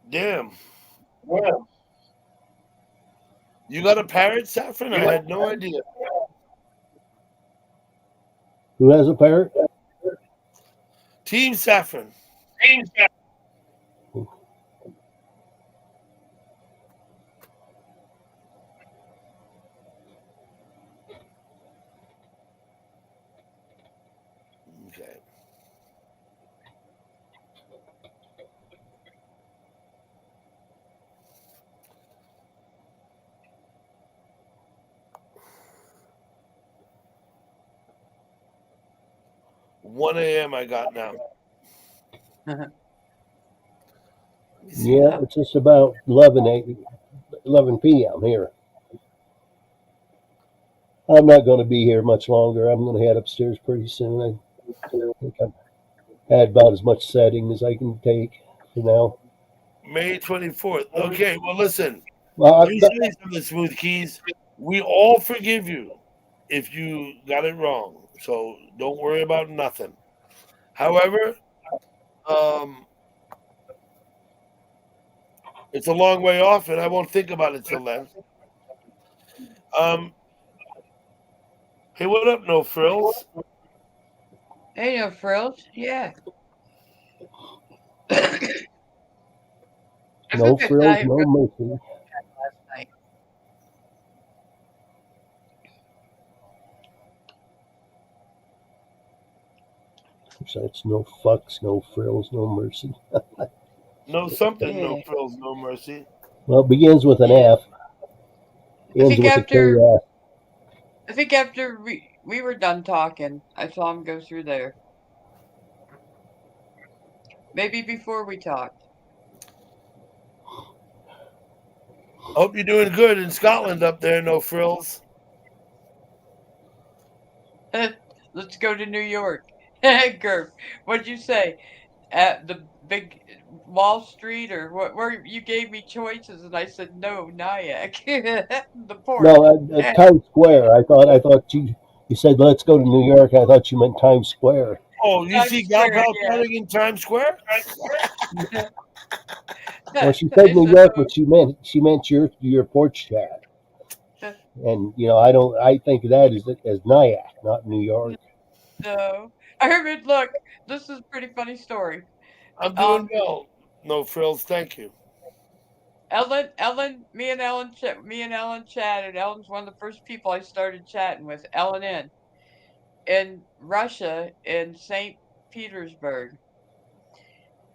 Damn. You got a parrot, Saffron? I had no idea. Who has a parrot? Team Saffron. Okay. One a.m. I got now. Let me see. Yeah, it's just about 11 p.m. here. I'm not going to be here much longer. I'm going to head upstairs pretty soon. I think I've had about as much setting as I can take for now. May 24th. Okay, well, listen. Well, Let me say something, Smooth Keys. We all forgive you if you got it wrong. So don't worry about nothing. However, it's a long way off, and I won't think about it till then. Hey, what up, No Frills? Hey, no frills. Yeah. I no think I frills, saw him no go mercy. last night. So it's no fucks, no frills, no mercy. No something, no Yeah. frills, no mercy. Well, it begins with an Yeah. F, I ends think with a after KF. I think after we were done talking, I saw him go through there. Maybe before we talked. Hope you're doing good in Scotland up there, No Frills. Let's go to New York. Gerb, what'd you say? At the big Wall Street or what? Where you gave me choices, and I said no, Nyack, the port. No, at Times Square. I thought you said let's go to New York. I thought you meant Times Square. Oh, you Times see Gal Square, Pal chatting in Times Square? yeah. Well, she I said New said York, but she meant your porch chat. no, And I think of that as Nyack, not New York. no. I heard. Look, this is a pretty funny story. I'm doing Um, well. No Frills, thank you. Me and Ellen chatted. Ellen's one of the first people I started chatting with. Ellen in Russia in St. Petersburg.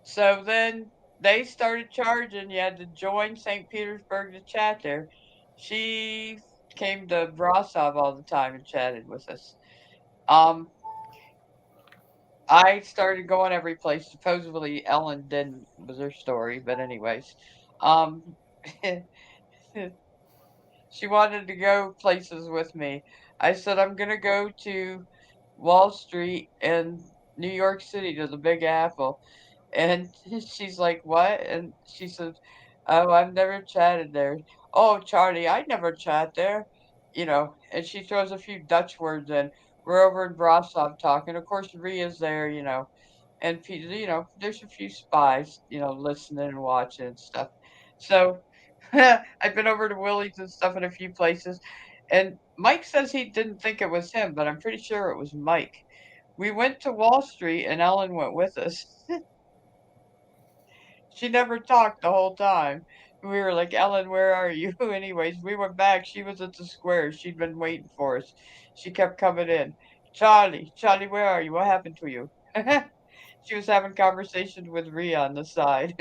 So then they started charging. You had to join St. Petersburg to chat there. She came to Brasov all the time and chatted with us. Um, I started going every place. Supposedly Ellen didn't was her story, but anyways, um, she wanted to go places with me. I said I'm gonna go to Wall Street and New York City to the Big Apple. And she's like, "What?" And she says, "Oh, I've never chatted there." "Oh, Charlie, I never chat there." And she throws a few Dutch words in. We're over in Brasov talking. Of course, Ria's there, and there's a few spies, listening and watching and stuff. So I've been over to Willie's and stuff in a few places, and Mike says he didn't think it was him, but I'm pretty sure it was Mike. We went to Wall Street, and Ellen went with us. She never talked the whole time. We were like, "Ellen, where are you?" Anyways, we went back. She was at the square. She'd been waiting for us. She kept coming in. Charlie, where are you? What happened to you? She was having conversations with Rhea on the side.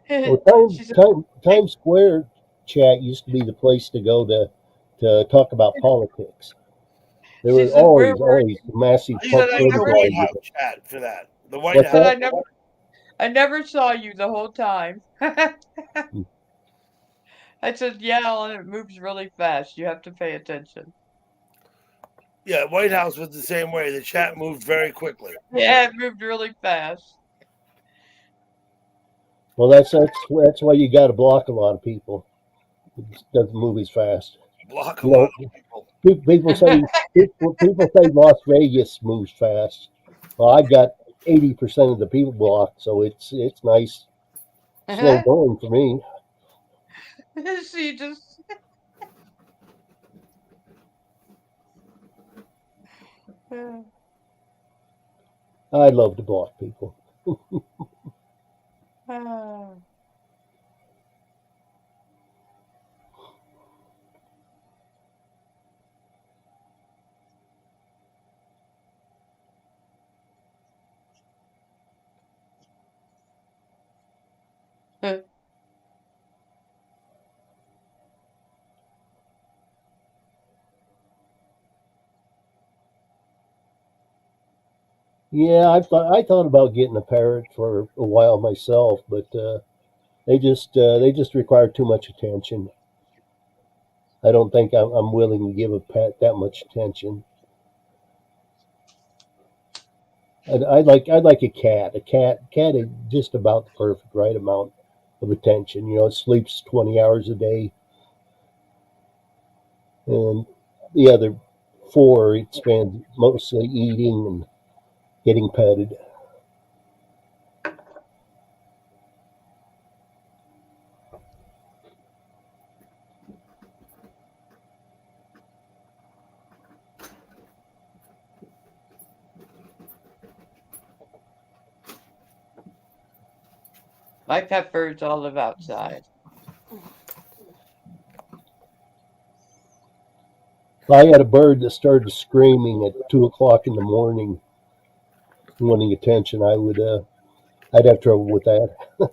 Well, Times She said, Time, Times Square chat used to be the place to go to talk about politics. There she were said, "Where always were massive He said I need a political never?" White arguments. House chat for that. The White She What's said, House. that? "I never saw you the whole time." I said, "Yeah, Ellen, it moves really fast. You have to pay attention." Yeah, White House was the same way. The chat moved very quickly. Yeah, it moved really fast. Well, that's why you got to block a lot of people. It does movies fast. Block a You lot know, of people. people say Las Vegas moves fast. Well, I got 80% of the people blocked, so it's nice, slow going for me. She just. I love to block people. Yeah, I thought about getting a parrot for a while myself, but they just require too much attention. I don't think I'm willing to give a pet that much attention. I'd like a cat. A cat is just about the perfect right amount of attention. You know, it sleeps 20 hours a day, and the other four it spends mostly eating and getting petted. My pet birds all live outside. If I had a bird that started screaming at 2 o'clock in the morning, wanting attention, I'd have trouble with that.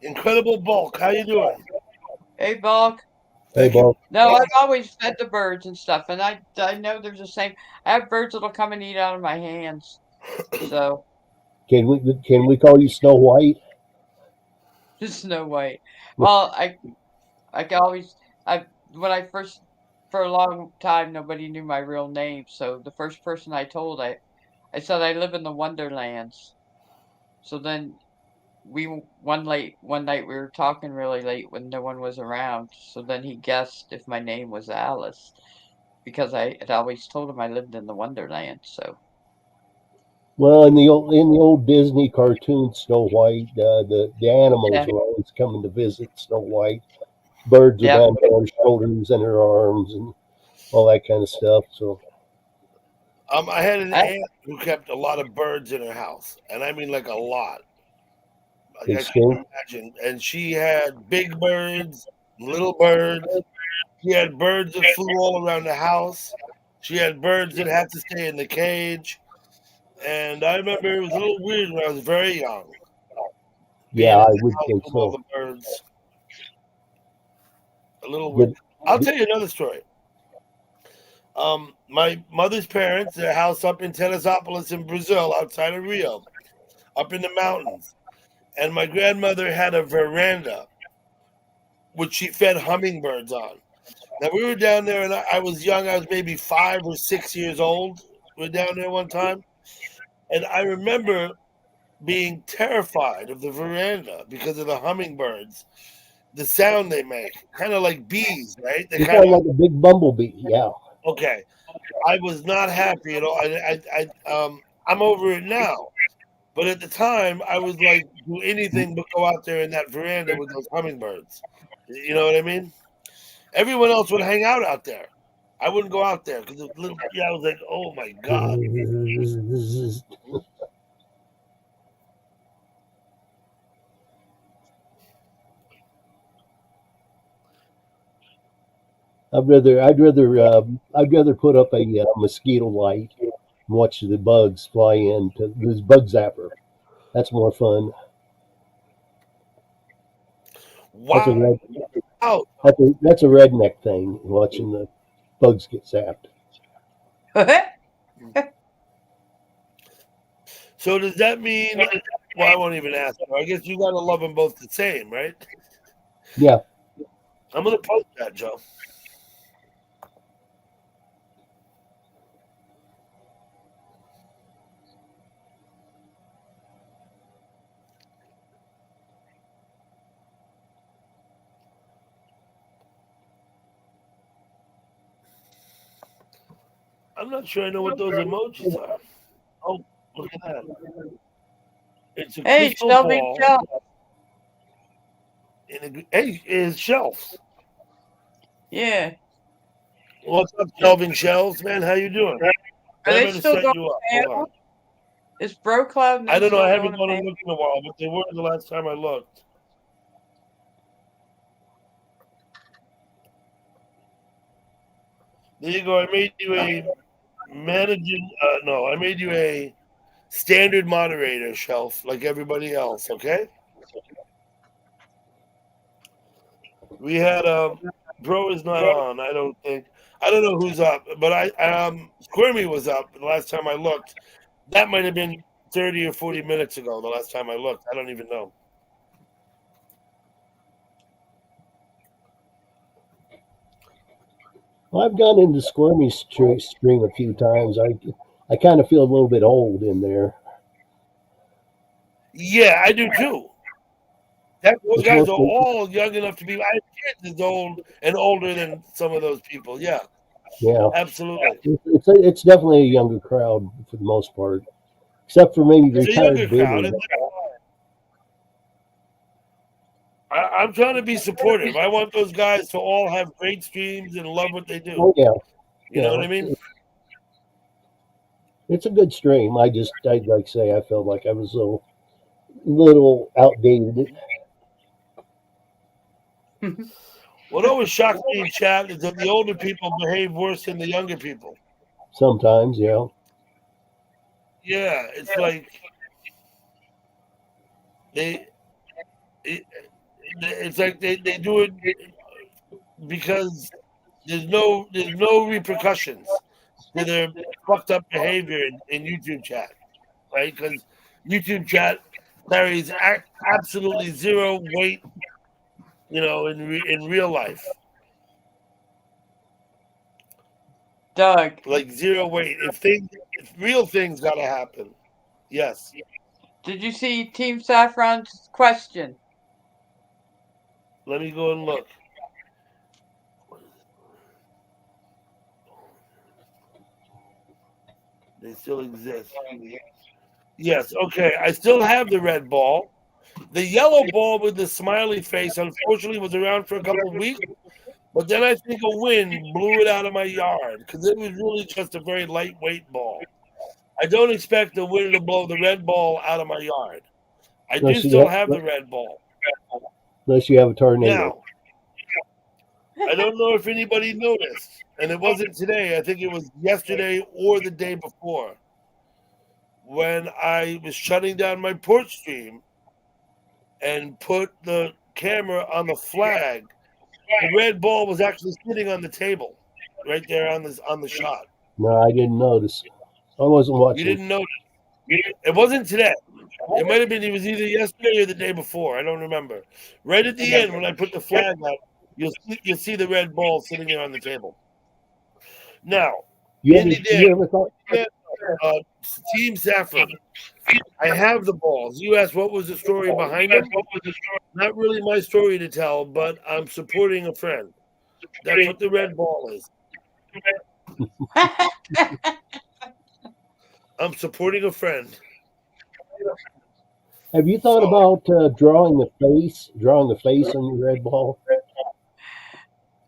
Incredible Bulk. How you doing? Hey, Bulk. Hey, Thank you. Bob, No, I've always fed the birds and stuff, and I know there's the same. I have birds that'll come and eat out of my hands. So can we call you Snow White? there's no way. Well, I can always I when I first for a long time nobody knew my real name, so the first person I told I said I live in the Wonderlands. So then one night we were talking really late when no one was around. So then he guessed if my name was Alice because I had always told him I lived in the Wonderland. So Well, in the old Disney cartoon Snow White, the animals yeah, were always coming to visit Snow White. Birds would yep. land on her shoulders and her arms and all that kind of stuff. So I had an I, aunt who kept a lot of birds in her house, and I mean like a lot. Like they I stink. couldn't imagine. And she had big birds, little birds. She had birds that flew all around the house. She had birds that had to stay in the cage. And I remember it was a little weird when I was very young, being Yeah, in I the would house think with all so. the birds. A little weird. Did, I'll did, tell you another story. My mother's parents, their house up in Teresópolis in Brazil, outside of Rio, up in the mountains. And my grandmother had a veranda which she fed hummingbirds on. Now we were down there, and I was young. I was maybe 5 or 6 years old. We were down there one time, and I remember being terrified of the veranda because of the hummingbirds. The sound they make, kind of like bees, right? They they kind sound of like a big bumblebee. Yeah. okay. I was not happy at all. I'm over it now, but at the time, I was like, do anything but go out there in that veranda with those hummingbirds. You know what I mean? Everyone else would hang out there. I wouldn't go out there because little. Yeah, I was like, oh my god. I'd rather put up a mosquito light and watch the bugs fly in to this bug zapper. That's more fun. That's a Wow. red, that's a redneck thing, watching the bugs get zapped. So does that mean? Well, I won't even ask. I guess you gotta love them both the same, right? Yeah, I'm gonna post that, Joe. I'm not sure I know what those emojis are. Oh, look at that. It's a Hey, crystal Shelby ball. Shelf. Hey, is shelves. Yeah. What's up, shelving shelves, man? How you doing? Are I'm they going to still set going you up. to Hold panel? on. Is Bro Cloud and I them don't know. I still haven't going to gone and panel? looked in a while, but they were the last time I looked. There you go. I made you a managing. No, I made you a standard moderator shelf like everybody else. Okay. We had Bro is not on. I don't think. I don't know who's up, but Squirmy was up the last time I looked. That might have been 30 or 40 minutes ago. The last time I looked, I don't even know. Well, I've gone into Squirmy's stream a few times. I kind of feel a little bit old in there. Yeah, I do too. Those It's guys are mostly, all young enough to be. I have kids as old and older than some of those people. Yeah, yeah. absolutely. It's definitely a younger crowd for the most part, except for maybe It's a younger retired crowd. boomers. I'm trying to be supportive. I want those guys to all have great streams and love what they do. Oh yeah, You know what yeah. I mean? It's a good stream. I'd like to say I felt like I was a little outdated. What always shocks me in chat is that the older people behave worse than the younger people. Sometimes, yeah. Yeah, it's like they, it's like they do it because there's no repercussions to their fucked up behavior in YouTube chat, right? Because YouTube chat carries absolutely zero weight, in real life, Doug, like zero weight. If real things got to happen, yes. did you see Team Saffron's question? Let me go and look. They still exist. Yes, okay. I still have the red ball. The yellow ball with the smiley face, unfortunately, was around for a couple of weeks. But then I think a wind blew it out of my yard because it was really just a very lightweight ball. I don't expect the wind to blow the red ball out of my yard. I do Unless you still have, have the red ball. unless you have a tornado. Now, I don't know if anybody noticed, and it wasn't today. I think it was yesterday or the day before when I was shutting down my porch stream and put the camera on the flag. The red ball was actually sitting on the table, right there on the shot. No, I didn't notice. I wasn't You watching. didn't notice. It wasn't today. It might have been. It was either yesterday or the day before. I don't remember. Right at the end, when I put the flag up, you'll see the red ball sitting there on the table. Now, Indy Dan, You ever thought? Team Saffron. I have the balls. You asked what was the story behind them. Not really my story to tell, but I'm supporting a friend. That's what the red ball is. I'm supporting a friend. Have you thought about drawing a face on your red ball?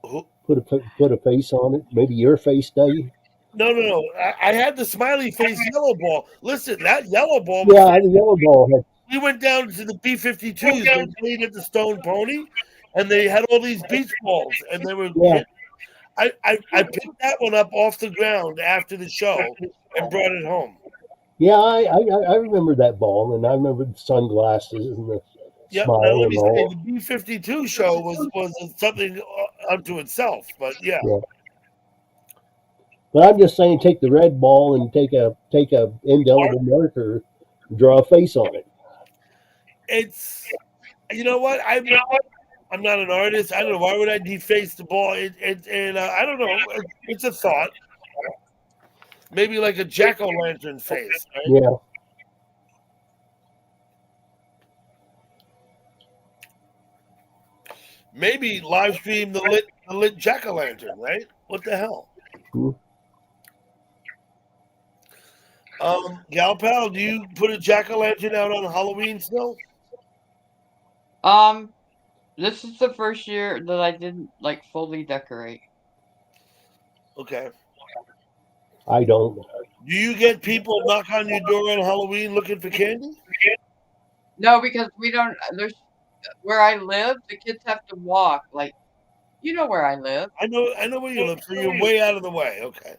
Who- Put a face on it. Maybe your face, Dougie. No. I had the smiley face yellow ball. Listen, that yellow ball. Yeah, the yellow ball had. We went down to the B-52s. They played at the Stone Pony, and they had all these beach balls, and they were. Yeah. I picked that one up off the ground after the show and brought it home. Yeah, I remember that ball, and I remember the sunglasses and the Yeah, smile now let and me say all. the B-52 show was something unto itself, but yeah. Yeah. But I'm just saying, take the red ball and take a indelible marker, draw a face on it. It's you know what I'm not an artist. I don't know why would I deface the ball. I don't know. It's a thought. Maybe like a jack-o'-lantern face. Right? Yeah. Maybe live stream the lit jack-o'-lantern. Right? What the hell? Hmm. Gal Pal, do you put a jack-o'-lantern out on Halloween still? This is the first year that I didn't like fully decorate. Okay. I don't. Do you get people knock on your door on Halloween looking for candy? No, because we don't. There's where I live. The kids have to walk. Like, you know where I live. I know where you live, so you're way out of the way. Okay.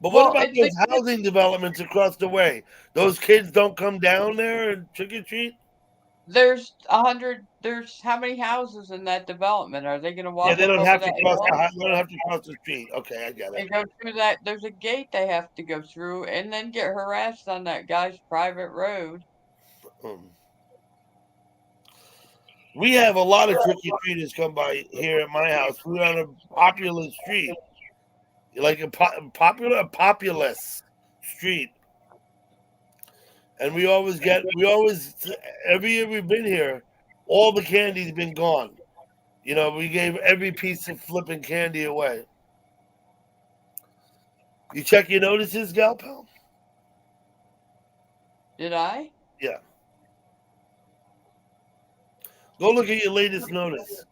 But what Well, about it's those the kids. housing developments across the way? Those kids don't come down there and trick or treat? There's 100. There's how many houses in that development? Are they going to Yeah, walk they up don't over have to that cross hill they don't have to cross the street. Okay, I get it. and go through that? There's a gate they have to go through, and then get harassed on that guy's private road. Um, we have a lot of trick or treaters come by here at my house. We're on a popular street, like a populous street, and we always every year we've been here, all the candy's been gone. You know, we gave every piece of flipping candy away. You check your notices, Gal Pal? Did I? Yeah. Go look at your latest notice.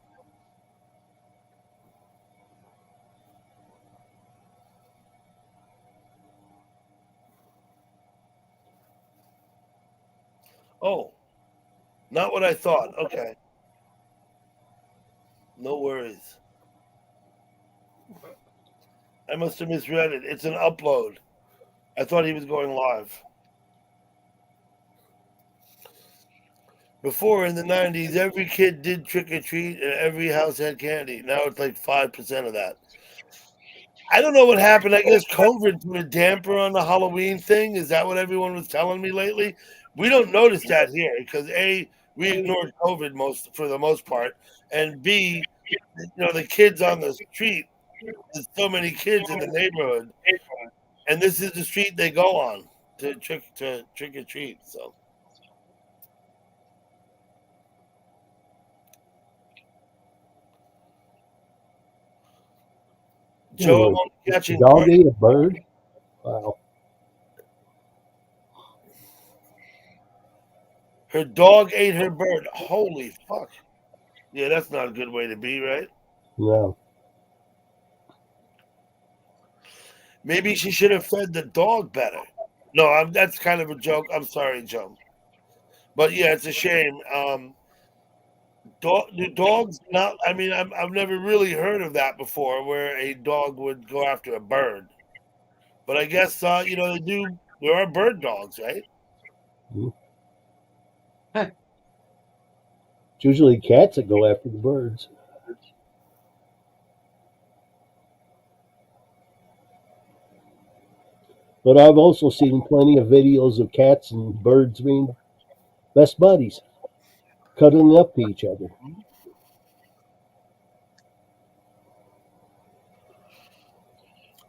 Oh, not what I thought. Okay. No worries. I must have misread it. It's an upload. I thought he was going live. Before in the 90s, every kid did trick or treat and every house had candy. Now it's like 5% of that. I don't know what happened. I guess COVID put a damper on the Halloween thing. Is that what everyone was telling me lately? We don't notice that here because A, we ignored COVID for the most part, and B, the kids on the street. There's so many kids in the neighborhood, and this is the street they go on to trick or treat. So. Joe, I'm only catching Dog ate a bird? Wow. Her dog ate her bird. Holy fuck. Yeah, that's not a good way to be, right? No. Maybe she should have fed the dog better. No, that's kind of a joke. I'm sorry, Joe. But yeah, it's a shame. Do dogs not? I mean, I've never really heard of that before, where a dog would go after a bird. But I guess they do. There are bird dogs, right? It's usually cats that go after the birds. But I've also seen plenty of videos of cats and birds being best buddies, cuddling up to each other.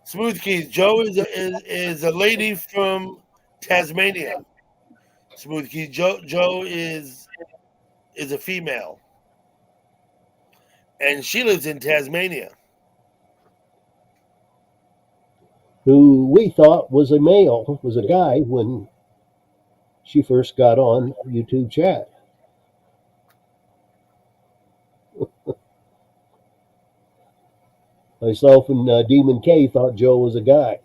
Smooth Keys. Joe is a lady from Tasmania. Smooth Keys. Joe is a female, and she lives in Tasmania. Who we thought was a male, was a guy when she first got on YouTube chat. Myself and Demon K thought Joe was a guy.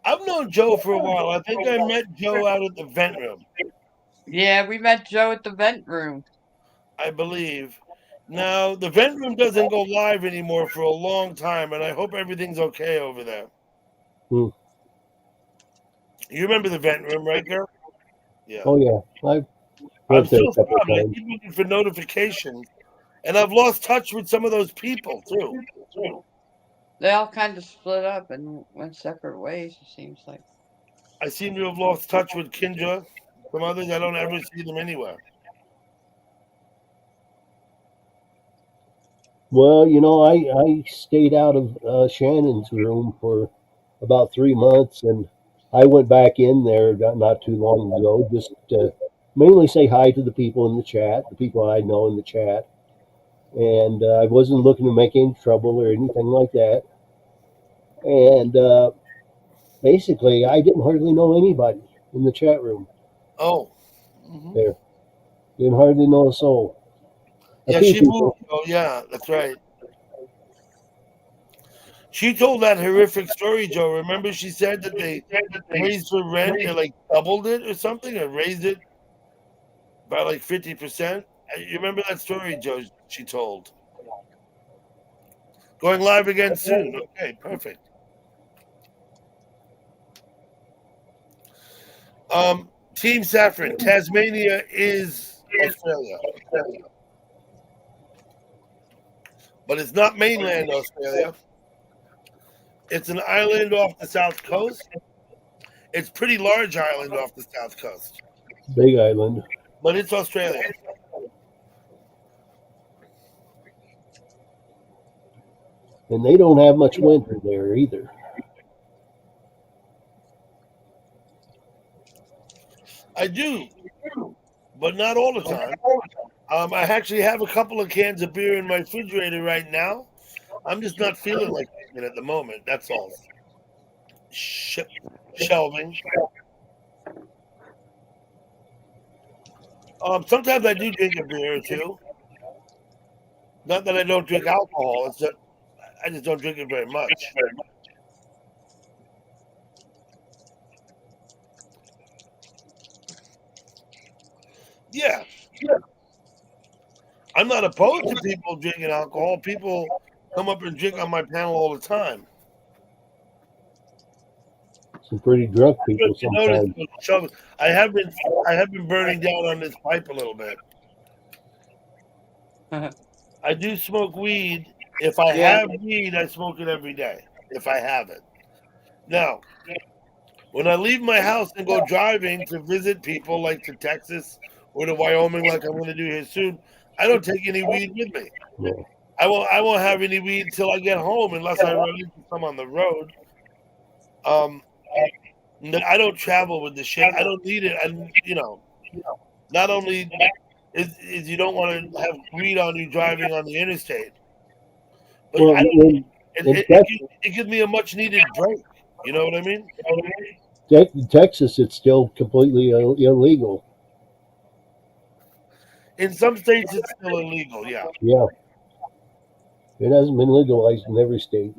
I've known Joe for a while. I think I met Joe out at the vent room. Yeah, we met Joe at the vent room. I believe. Now, the vent room doesn't go live anymore for a long time, and I hope everything's okay over there. Hmm. You remember the vent room, right, girl? Yeah. Oh, yeah. I'm went there still a couple of I times. keep looking for notifications, and I've lost touch with some of those people, too. They all kind of split up and went separate ways, it seems like. I seem to have lost touch with Kinja. Some others, I don't ever see them anywhere. Well, I stayed out of Shannon's room for about 3 months, and I went back in there not too long ago just to mainly say hi to the people in the chat, the people I know in the chat. And I wasn't looking to make any trouble or anything like that. And basically, I didn't hardly know anybody in the chat room Oh. Mhm. there. Didn't hardly know a soul. A Yeah, few she moved. people. Oh, yeah, that's right. She told that horrific story, Joe. Remember, she said that they raised her rent, they like doubled it or something, or raised it by like 50%. You remember that story, Joe? She told. Going live again soon. Okay, perfect. Team Saffron, Tasmania is Australia, but it's not mainland Australia. It's an island off the south coast. It's a pretty large island off the south coast, Big Island. but it's Australia. And they don't have much winter there either. I do, but not all the time. I actually have a couple of cans of beer in my refrigerator right now. I'm just not feeling like it at the moment. That's all. Shelving. Sometimes I do drink a beer or two. Not that I don't drink alcohol. It's that I just don't drink it very much. Yeah, I'm not opposed to people drinking alcohol. People come up and drink on my panel all the time. Some pretty drunk people You notice sometimes. I have been burning down on this pipe a little bit. I do smoke weed. If I Yeah. have weed, I smoke it every day. If I have it. Now, when I leave my house and go driving to visit people like to Texas or to Wyoming, like I'm going to do here soon, I don't take any weed with me. Yeah. I won't have any weed until I get home unless I run into some on the road. I don't travel with the shit. I don't need it. And not only is you don't want to have weed on you driving on the interstate, but Well, I don't. in It gives me a much needed break. You know what I mean? Texas, it's still completely illegal. In some states, it's still illegal. Yeah, Yeah. It hasn't been legalized in every state.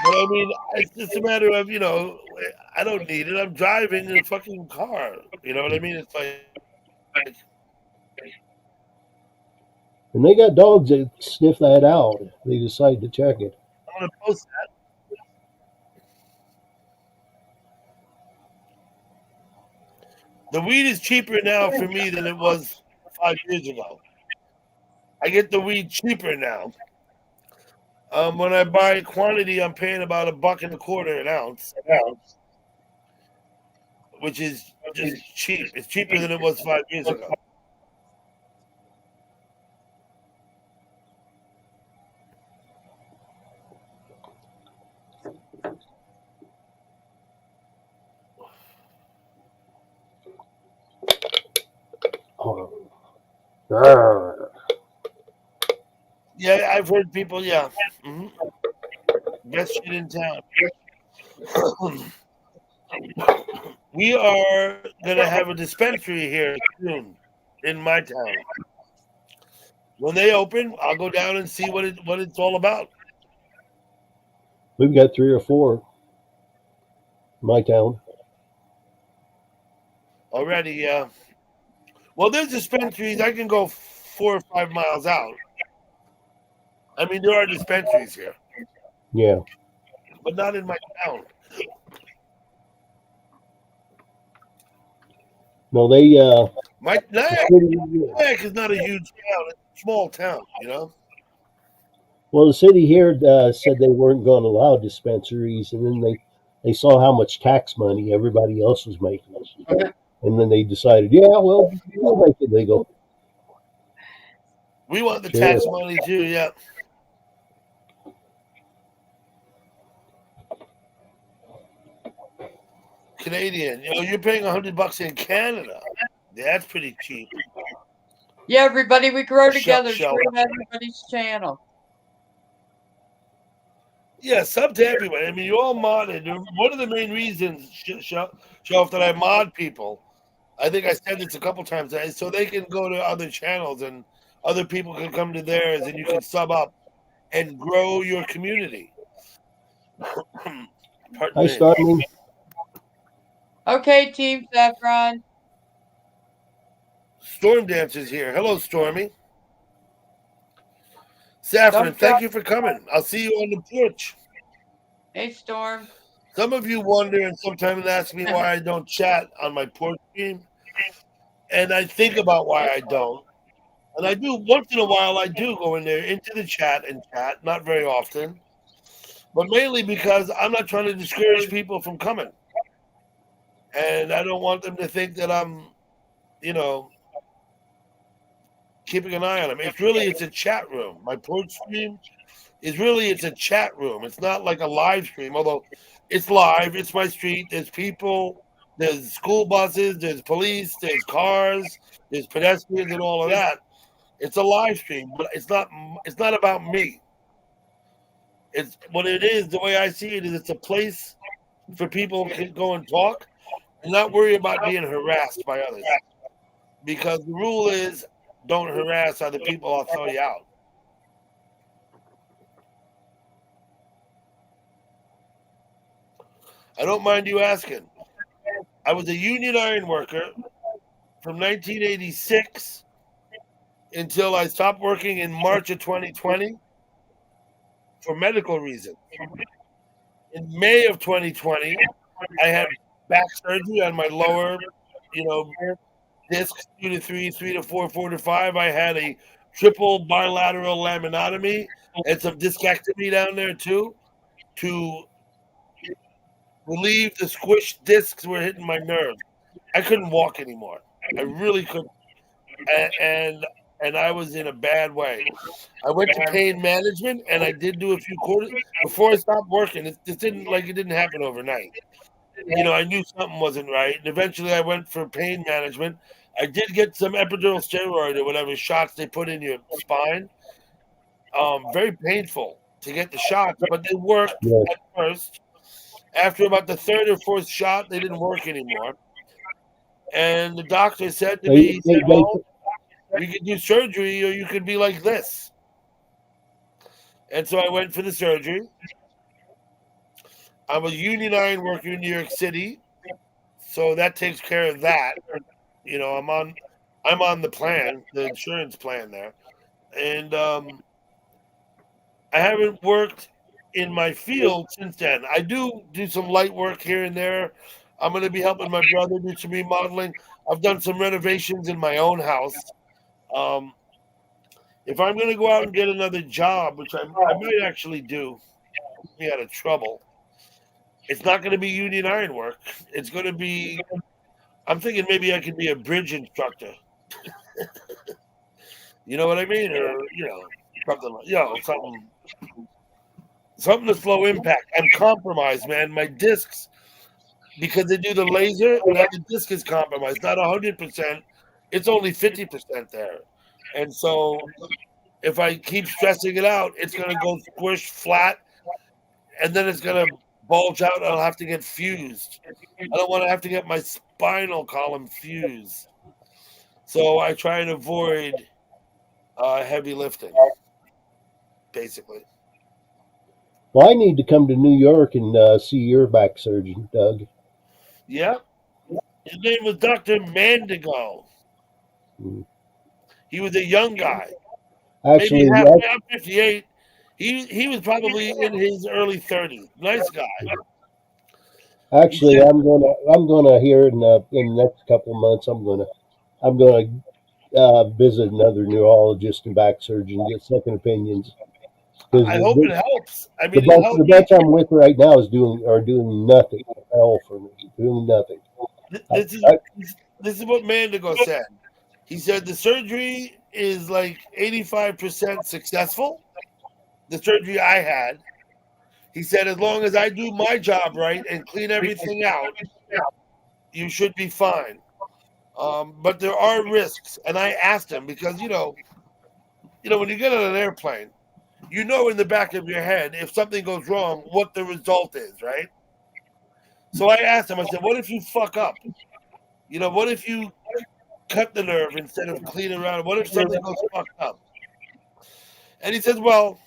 but I mean, it's just a matter of I don't need it. I'm driving in a fucking car. You know what I mean? It's like And they got dogs that sniff that out. They decide to check it. I'm gonna post that. The weed is cheaper now for me than it was 5 years ago. I get the weed cheaper now. When I buy quantity, I'm paying about $1.25 an ounce, which is just cheap. It's cheaper than it was 5 years ago. Oh. Grr. Yeah, I've heard people. Yeah, best shit in town. We are gonna have a dispensary here soon in my town. When they open, I'll go down and see what it's all about. We've got 3 or 4 in my town. Already, yeah. Well, there's dispensaries. I can go 4 or 5 miles out. I mean, there are dispensaries here, Yeah. but not in my town. No, they Nyack is not a huge town. It's a small town, well, the city here said they weren't going to allow dispensaries, and then they saw how much tax money everybody else was making, and then they decided, yeah, well, we'll make it legal. We want the Sure. tax money too, yeah. Canadian, you're paying $100 in Canada. That's pretty cheap. Yeah, everybody, we grow together. Shell. Share everybody's channel. Yeah, sub to everybody. I mean, you all modded. One of the main reasons, Shelf, that I mod people, I think I said this a couple times, is so they can go to other channels and other people can come to theirs and you can sub up and grow your community. Pardon Hi, me. Stormy. Okay, Team Saffron. Storm Dancer's here. Hello, Stormy. Saffron, Don't thank drop. you for coming. I'll see you on the porch. Hey, Storm. Some of you wonder and sometimes ask me why I don't chat on my porch stream. And I think about why I don't. And I do once in a while. I do go in there into the chat and chat, not very often, but mainly because I'm not trying to discourage people from coming, and I don't want them to think that I'm, you know, keeping an eye on them. It's a chat room. My porch stream it's a chat room. It's not like a live stream, although it's live. It's my street. There's people. There's school buses. There's police. There's cars. There's pedestrians and all of that. It's a live stream, but it's not. It's not about me. It's what it is. The way I see it is, it's a place for people to go and talk and not worry about being harassed by others. Because the rule is, don't harass other people. I'll throw you out. I don't mind you asking. I was a union iron worker from 1986 until I stopped working in March of 2020 for medical reasons. In May of 2020, I had back surgery on my lower, disc 2 to 3, 3 to 4, 4 to 5. I had a triple bilateral laminotomy and some discectomy down there too to relieve the squished discs were hitting my nerves. I couldn't walk anymore. I really couldn't. And I was in a bad way. I went to pain management and I did do a few quarters before I stopped working. It didn't happen overnight. I knew something wasn't right. And eventually I went for pain management. I did get some epidural steroid or whatever shots they put in your spine. Very painful to get the shots, but they worked Yes. at first. After about the third or fourth shot, they didn't work anymore. And the doctor said to me, well, you could do surgery or you could be like this. And so I went for the surgery. I'm a union iron worker in New York City, so that takes care of that. I'm on the plan, the insurance plan there. And I haven't worked in my field since then. I do some light work here and there. I'm going to be helping my brother do some remodeling. I've done some renovations in my own house. If I'm going to go out and get another job, which I might actually do, me out of trouble, it's not going to be union iron work. It's going to be, I'm thinking maybe I could be a bridge instructor. You know what I mean? Or, something to slow impact. I'm compromised, man. My discs, because they do the laser, now the disc is compromised. Not 100%. It's only 50% there. And so if I keep stressing it out, it's going to go squish flat, and then it's going to bulge out, and I'll have to get fused. I don't want to have to get my spinal column fused. So I try and avoid heavy lifting, basically. Well, I need to come to New York and see your back surgeon, Doug. Yeah. His name was Dr. Mandigo. He was a young guy. Actually, Maybe halfway, I'm 58. He was probably in his early 30s. Nice guy. actually, I'm gonna here in the next couple of months. I'm gonna visit another neurologist and back surgeon, get second opinions. I hope it helps. I mean, The bunch I'm with right now are doing nothing at all for me. Doing nothing. This is what Mandigo said. He said the surgery is like 85% successful. The surgery I had. He said, as long as I do my job right and clean everything out, you should be fine. But there are risks. And I asked him because, when you get on an airplane, you know in the back of your head, if something goes wrong, what the result is, right? So I asked him, I said, what if you fuck up? You know, what if you cut the nerve instead of clean around? What if something goes fucked up? And he said, well,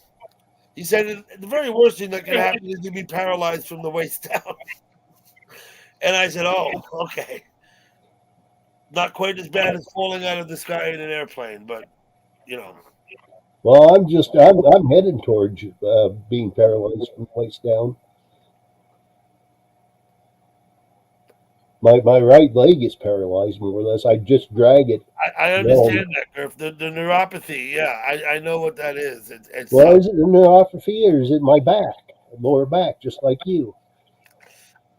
he said, the very worst thing that can happen is you'd be paralyzed from the waist down. And I said, oh, okay. Not quite as bad as falling out of the sky in an airplane, but, you know. Well, I'm heading towards being paralyzed from the waist down. My right leg is paralyzed more or less. I just drag it. I understand that, Griff. The neuropathy, yeah, I know what that is. It Well, sucks. is it the neuropathy or is it my back, lower back, just like you?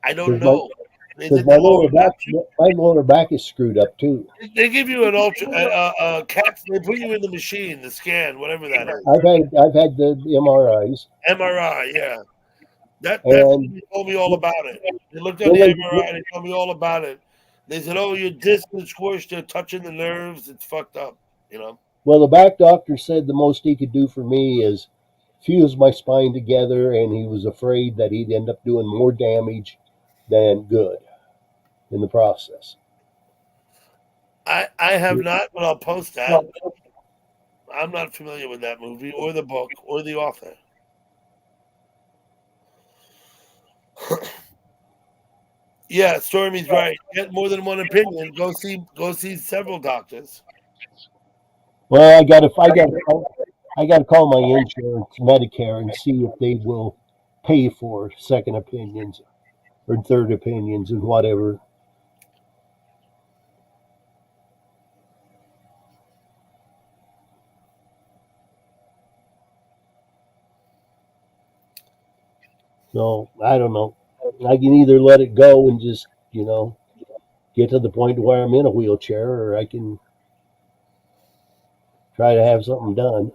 I don't Because my know. Is because it the lower back? my lower back is screwed up too. They give you an CAT. They put you in the machine, the scan, whatever that is. I've had the MRIs, MRI, yeah. That's when and they told me all about it. They looked at well, the they, MRI and they told me all about it. They said, "Oh, your disc is squished. They're touching the nerves. It's fucked up." You know. well, the back doctor said the most he could do for me is fuse my spine together, and he was afraid that he'd end up doing more damage than good in the process. I have not, but I'll post that. I'm not familiar with that movie or the book or the author. Yeah, Stormy's right. Get more than one opinion. Go see several doctors. Well, I got to call my insurance, Medicare, and see if they will pay for second opinions or third opinions and whatever. So I don't know. I can either let it go and just get to the point where I'm in a wheelchair, or I can try to have something done.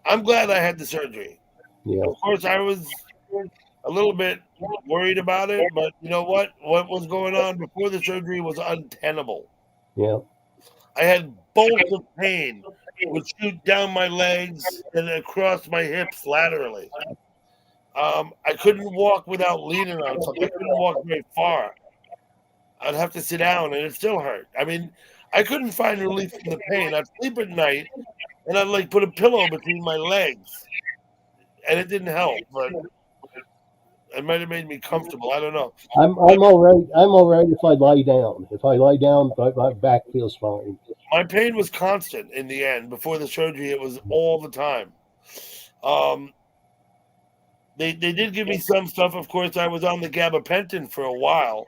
I'm glad I had the surgery. Yeah, Of course, I was a little bit worried about it, but you know what? What was going on before the surgery was untenable. yeah, I had bolts of pain would shoot down my legs and across my hips laterally. I couldn't walk without leaning on something. I couldn't walk very far. I'd have to sit down, and it still hurt. I mean, I couldn't find relief from the pain. I'd sleep at night, and I'd like put a pillow between my legs, and it didn't help. But it might have made me comfortable. I don't know. I'm all right. I'm all right if I lie down. If I lie down, my back feels fine. My pain was constant in the end. Before the surgery, it was all the time. Um, they did give me some stuff. Of course, I was on the gabapentin for a while.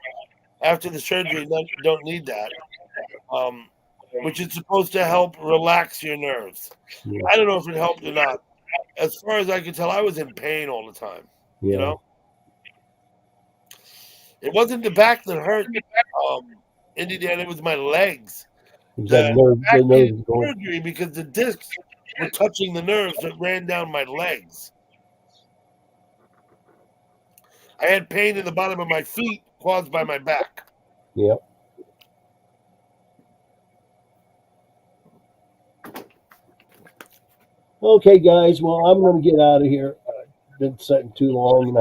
After the surgery, don't need that. Which is supposed to help relax your nerves. Yeah, I don't know if it helped or not. As far as I could tell, I was in pain all the time. yeah. You know, it wasn't the back that hurt. Indiana, it was my legs. It was The that nerve, back the needed nerves going. surgery because the discs were touching the nerves that ran down my legs. I had pain in the bottom of my feet caused by my back. Yeah. Okay, guys. Well, I'm going to get out of here. Been sitting too long, and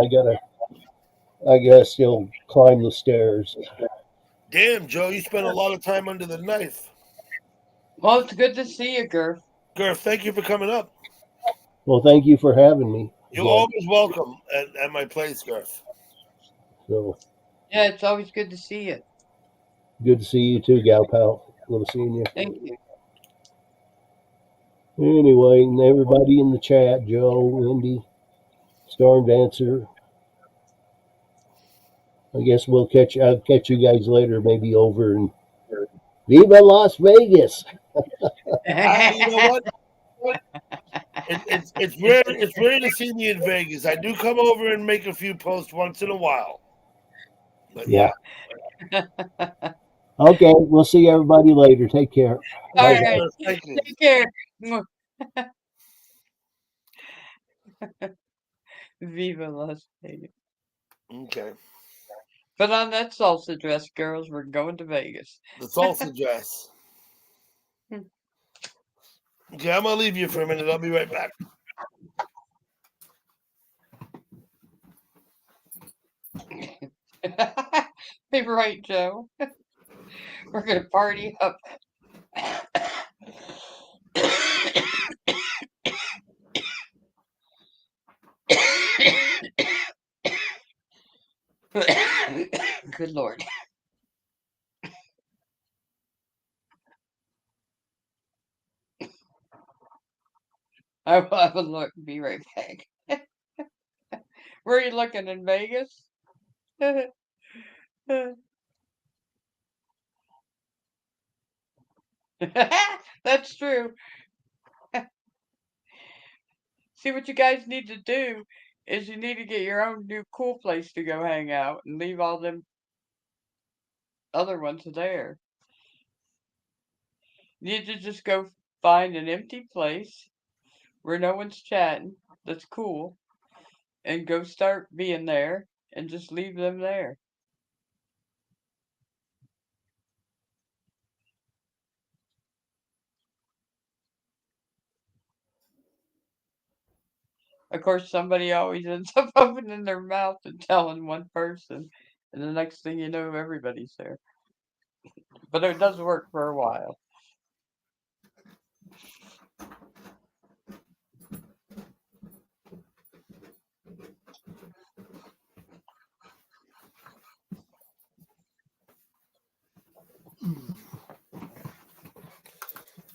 I guess you'll climb the stairs. Damn, Joe, you spent a lot of time under the knife. Well, it's good to see you, Gurf. Garth, thank you for coming up. Well, thank you for having me. You're always welcome at my place, Garth. So Yeah, it's always good to see you. good to see you too, gal pal. Love seeing you. Thank you. Anyway, and everybody in the chat, Joe, Wendy, Storm Dancer. I guess I'll catch you guys later, maybe over in Viva Las Vegas. You know what? It's rare to see me in Vegas. I do come over and make a few posts once in a while. But Yeah. Okay, we'll see everybody later. Take care. All Bye, right. Thank you. Take care. Viva Las Vegas. Okay. But on that salsa dress, girls, we're going to Vegas. The salsa dress. Okay, I'm gonna leave you for a minute. I'll be right back. Be right, Joe. We're gonna party up. Good Lord. I will look. Be right back. Where are you looking, in Vegas? That's true. See, what you guys need to do is you need to get your own new cool place to go hang out and leave all them other ones there. You need to just go find an empty place where no one's chatting that's cool and go start being there and just leave them there. Of course, somebody always ends up opening their mouth and telling one person, and the next thing you know, everybody's there. But it does work for a while.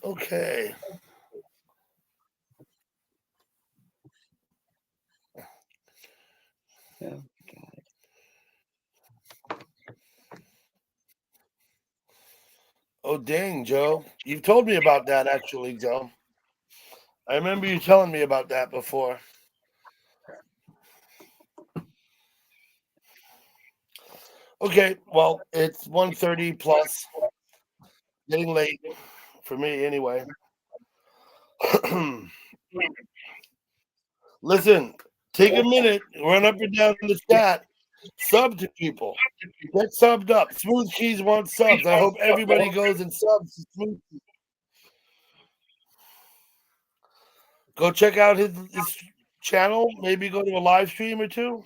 Okay. Oh, Oh, dang, Joe. You've told me about that, actually, Joe. I remember you telling me about that before. Okay, well, it's 1:30 plus. Getting late for me anyway. Listen, take a minute, run up and down the chat, sub to people. Get subbed up. Smooth Keys wants subs. I hope everybody goes and subs to Smooth Keys. Go check out his channel. Maybe go to a live stream or two.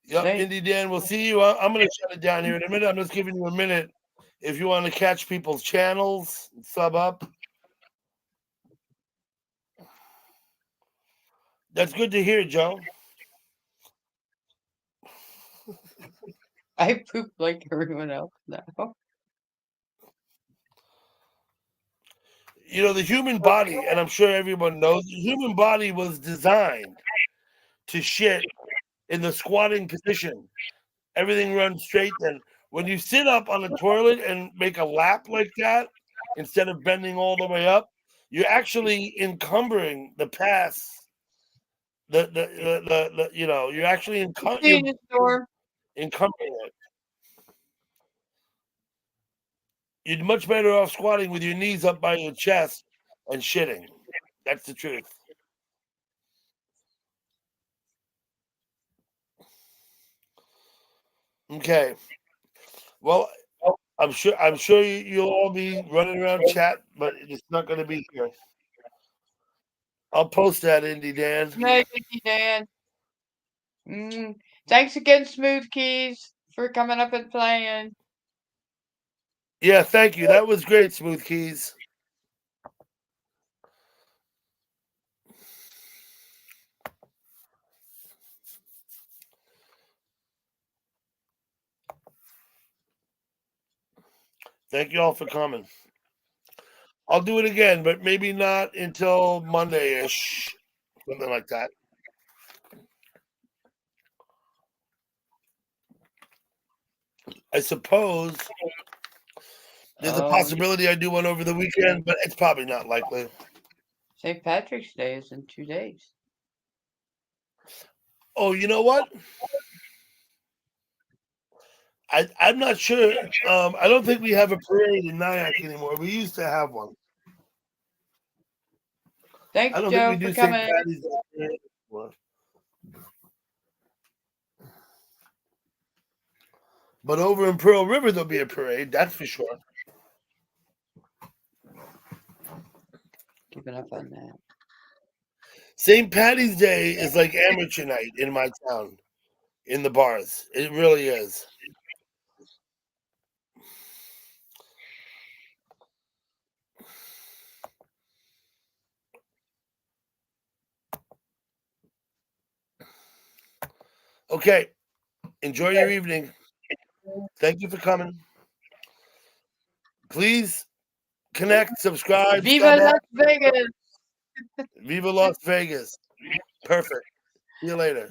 Yep, Say, Indy Dan, we'll see you. I'm going to shut it down here in a minute. I'm just giving you a minute if you want to catch people's channels, sub up. That's good to hear, Joe. I poop like everyone else now. You know, the human body, and I'm sure everyone knows, the human body was designed to shit in the squatting position. Everything runs straight. Then when you sit up on the toilet and make a lap like that, instead of bending all the way up, you're actually encumbering the pass. You know, you're actually Seeing the storm. encumbering it. You're much better off squatting with your knees up by your chest and shitting. That's the truth. Okay. Well, I'm sure you'll all be running around chat, but it's not going to be here. I'll post that, Indy Dan. Night, Dan. Thanks again, Smooth Keys, for coming up and playing. Yeah, thank you. That was great, Smooth Keys. Thank you all for coming. I'll do it again, but maybe not until Monday-ish, something like that. I suppose there's a possibility I do one over the weekend, but it's probably not likely. St. Patrick's Day is in 2 days. Oh, you know what? I'm not sure. I don't think we have a parade in Nyack anymore. We used to have one. Thanks, I don't Joe, think we for do St. coming. Patty's Day anymore. But over in Pearl River, there'll be a parade. That's for sure. Keeping up on that. St. Patty's Day is like amateur night in my town, in the bars. It really is. Okay. Enjoy your evening. Thank you for coming. Please connect, subscribe. Viva stop Las Vegas! Viva Las Vegas. Perfect. See you later.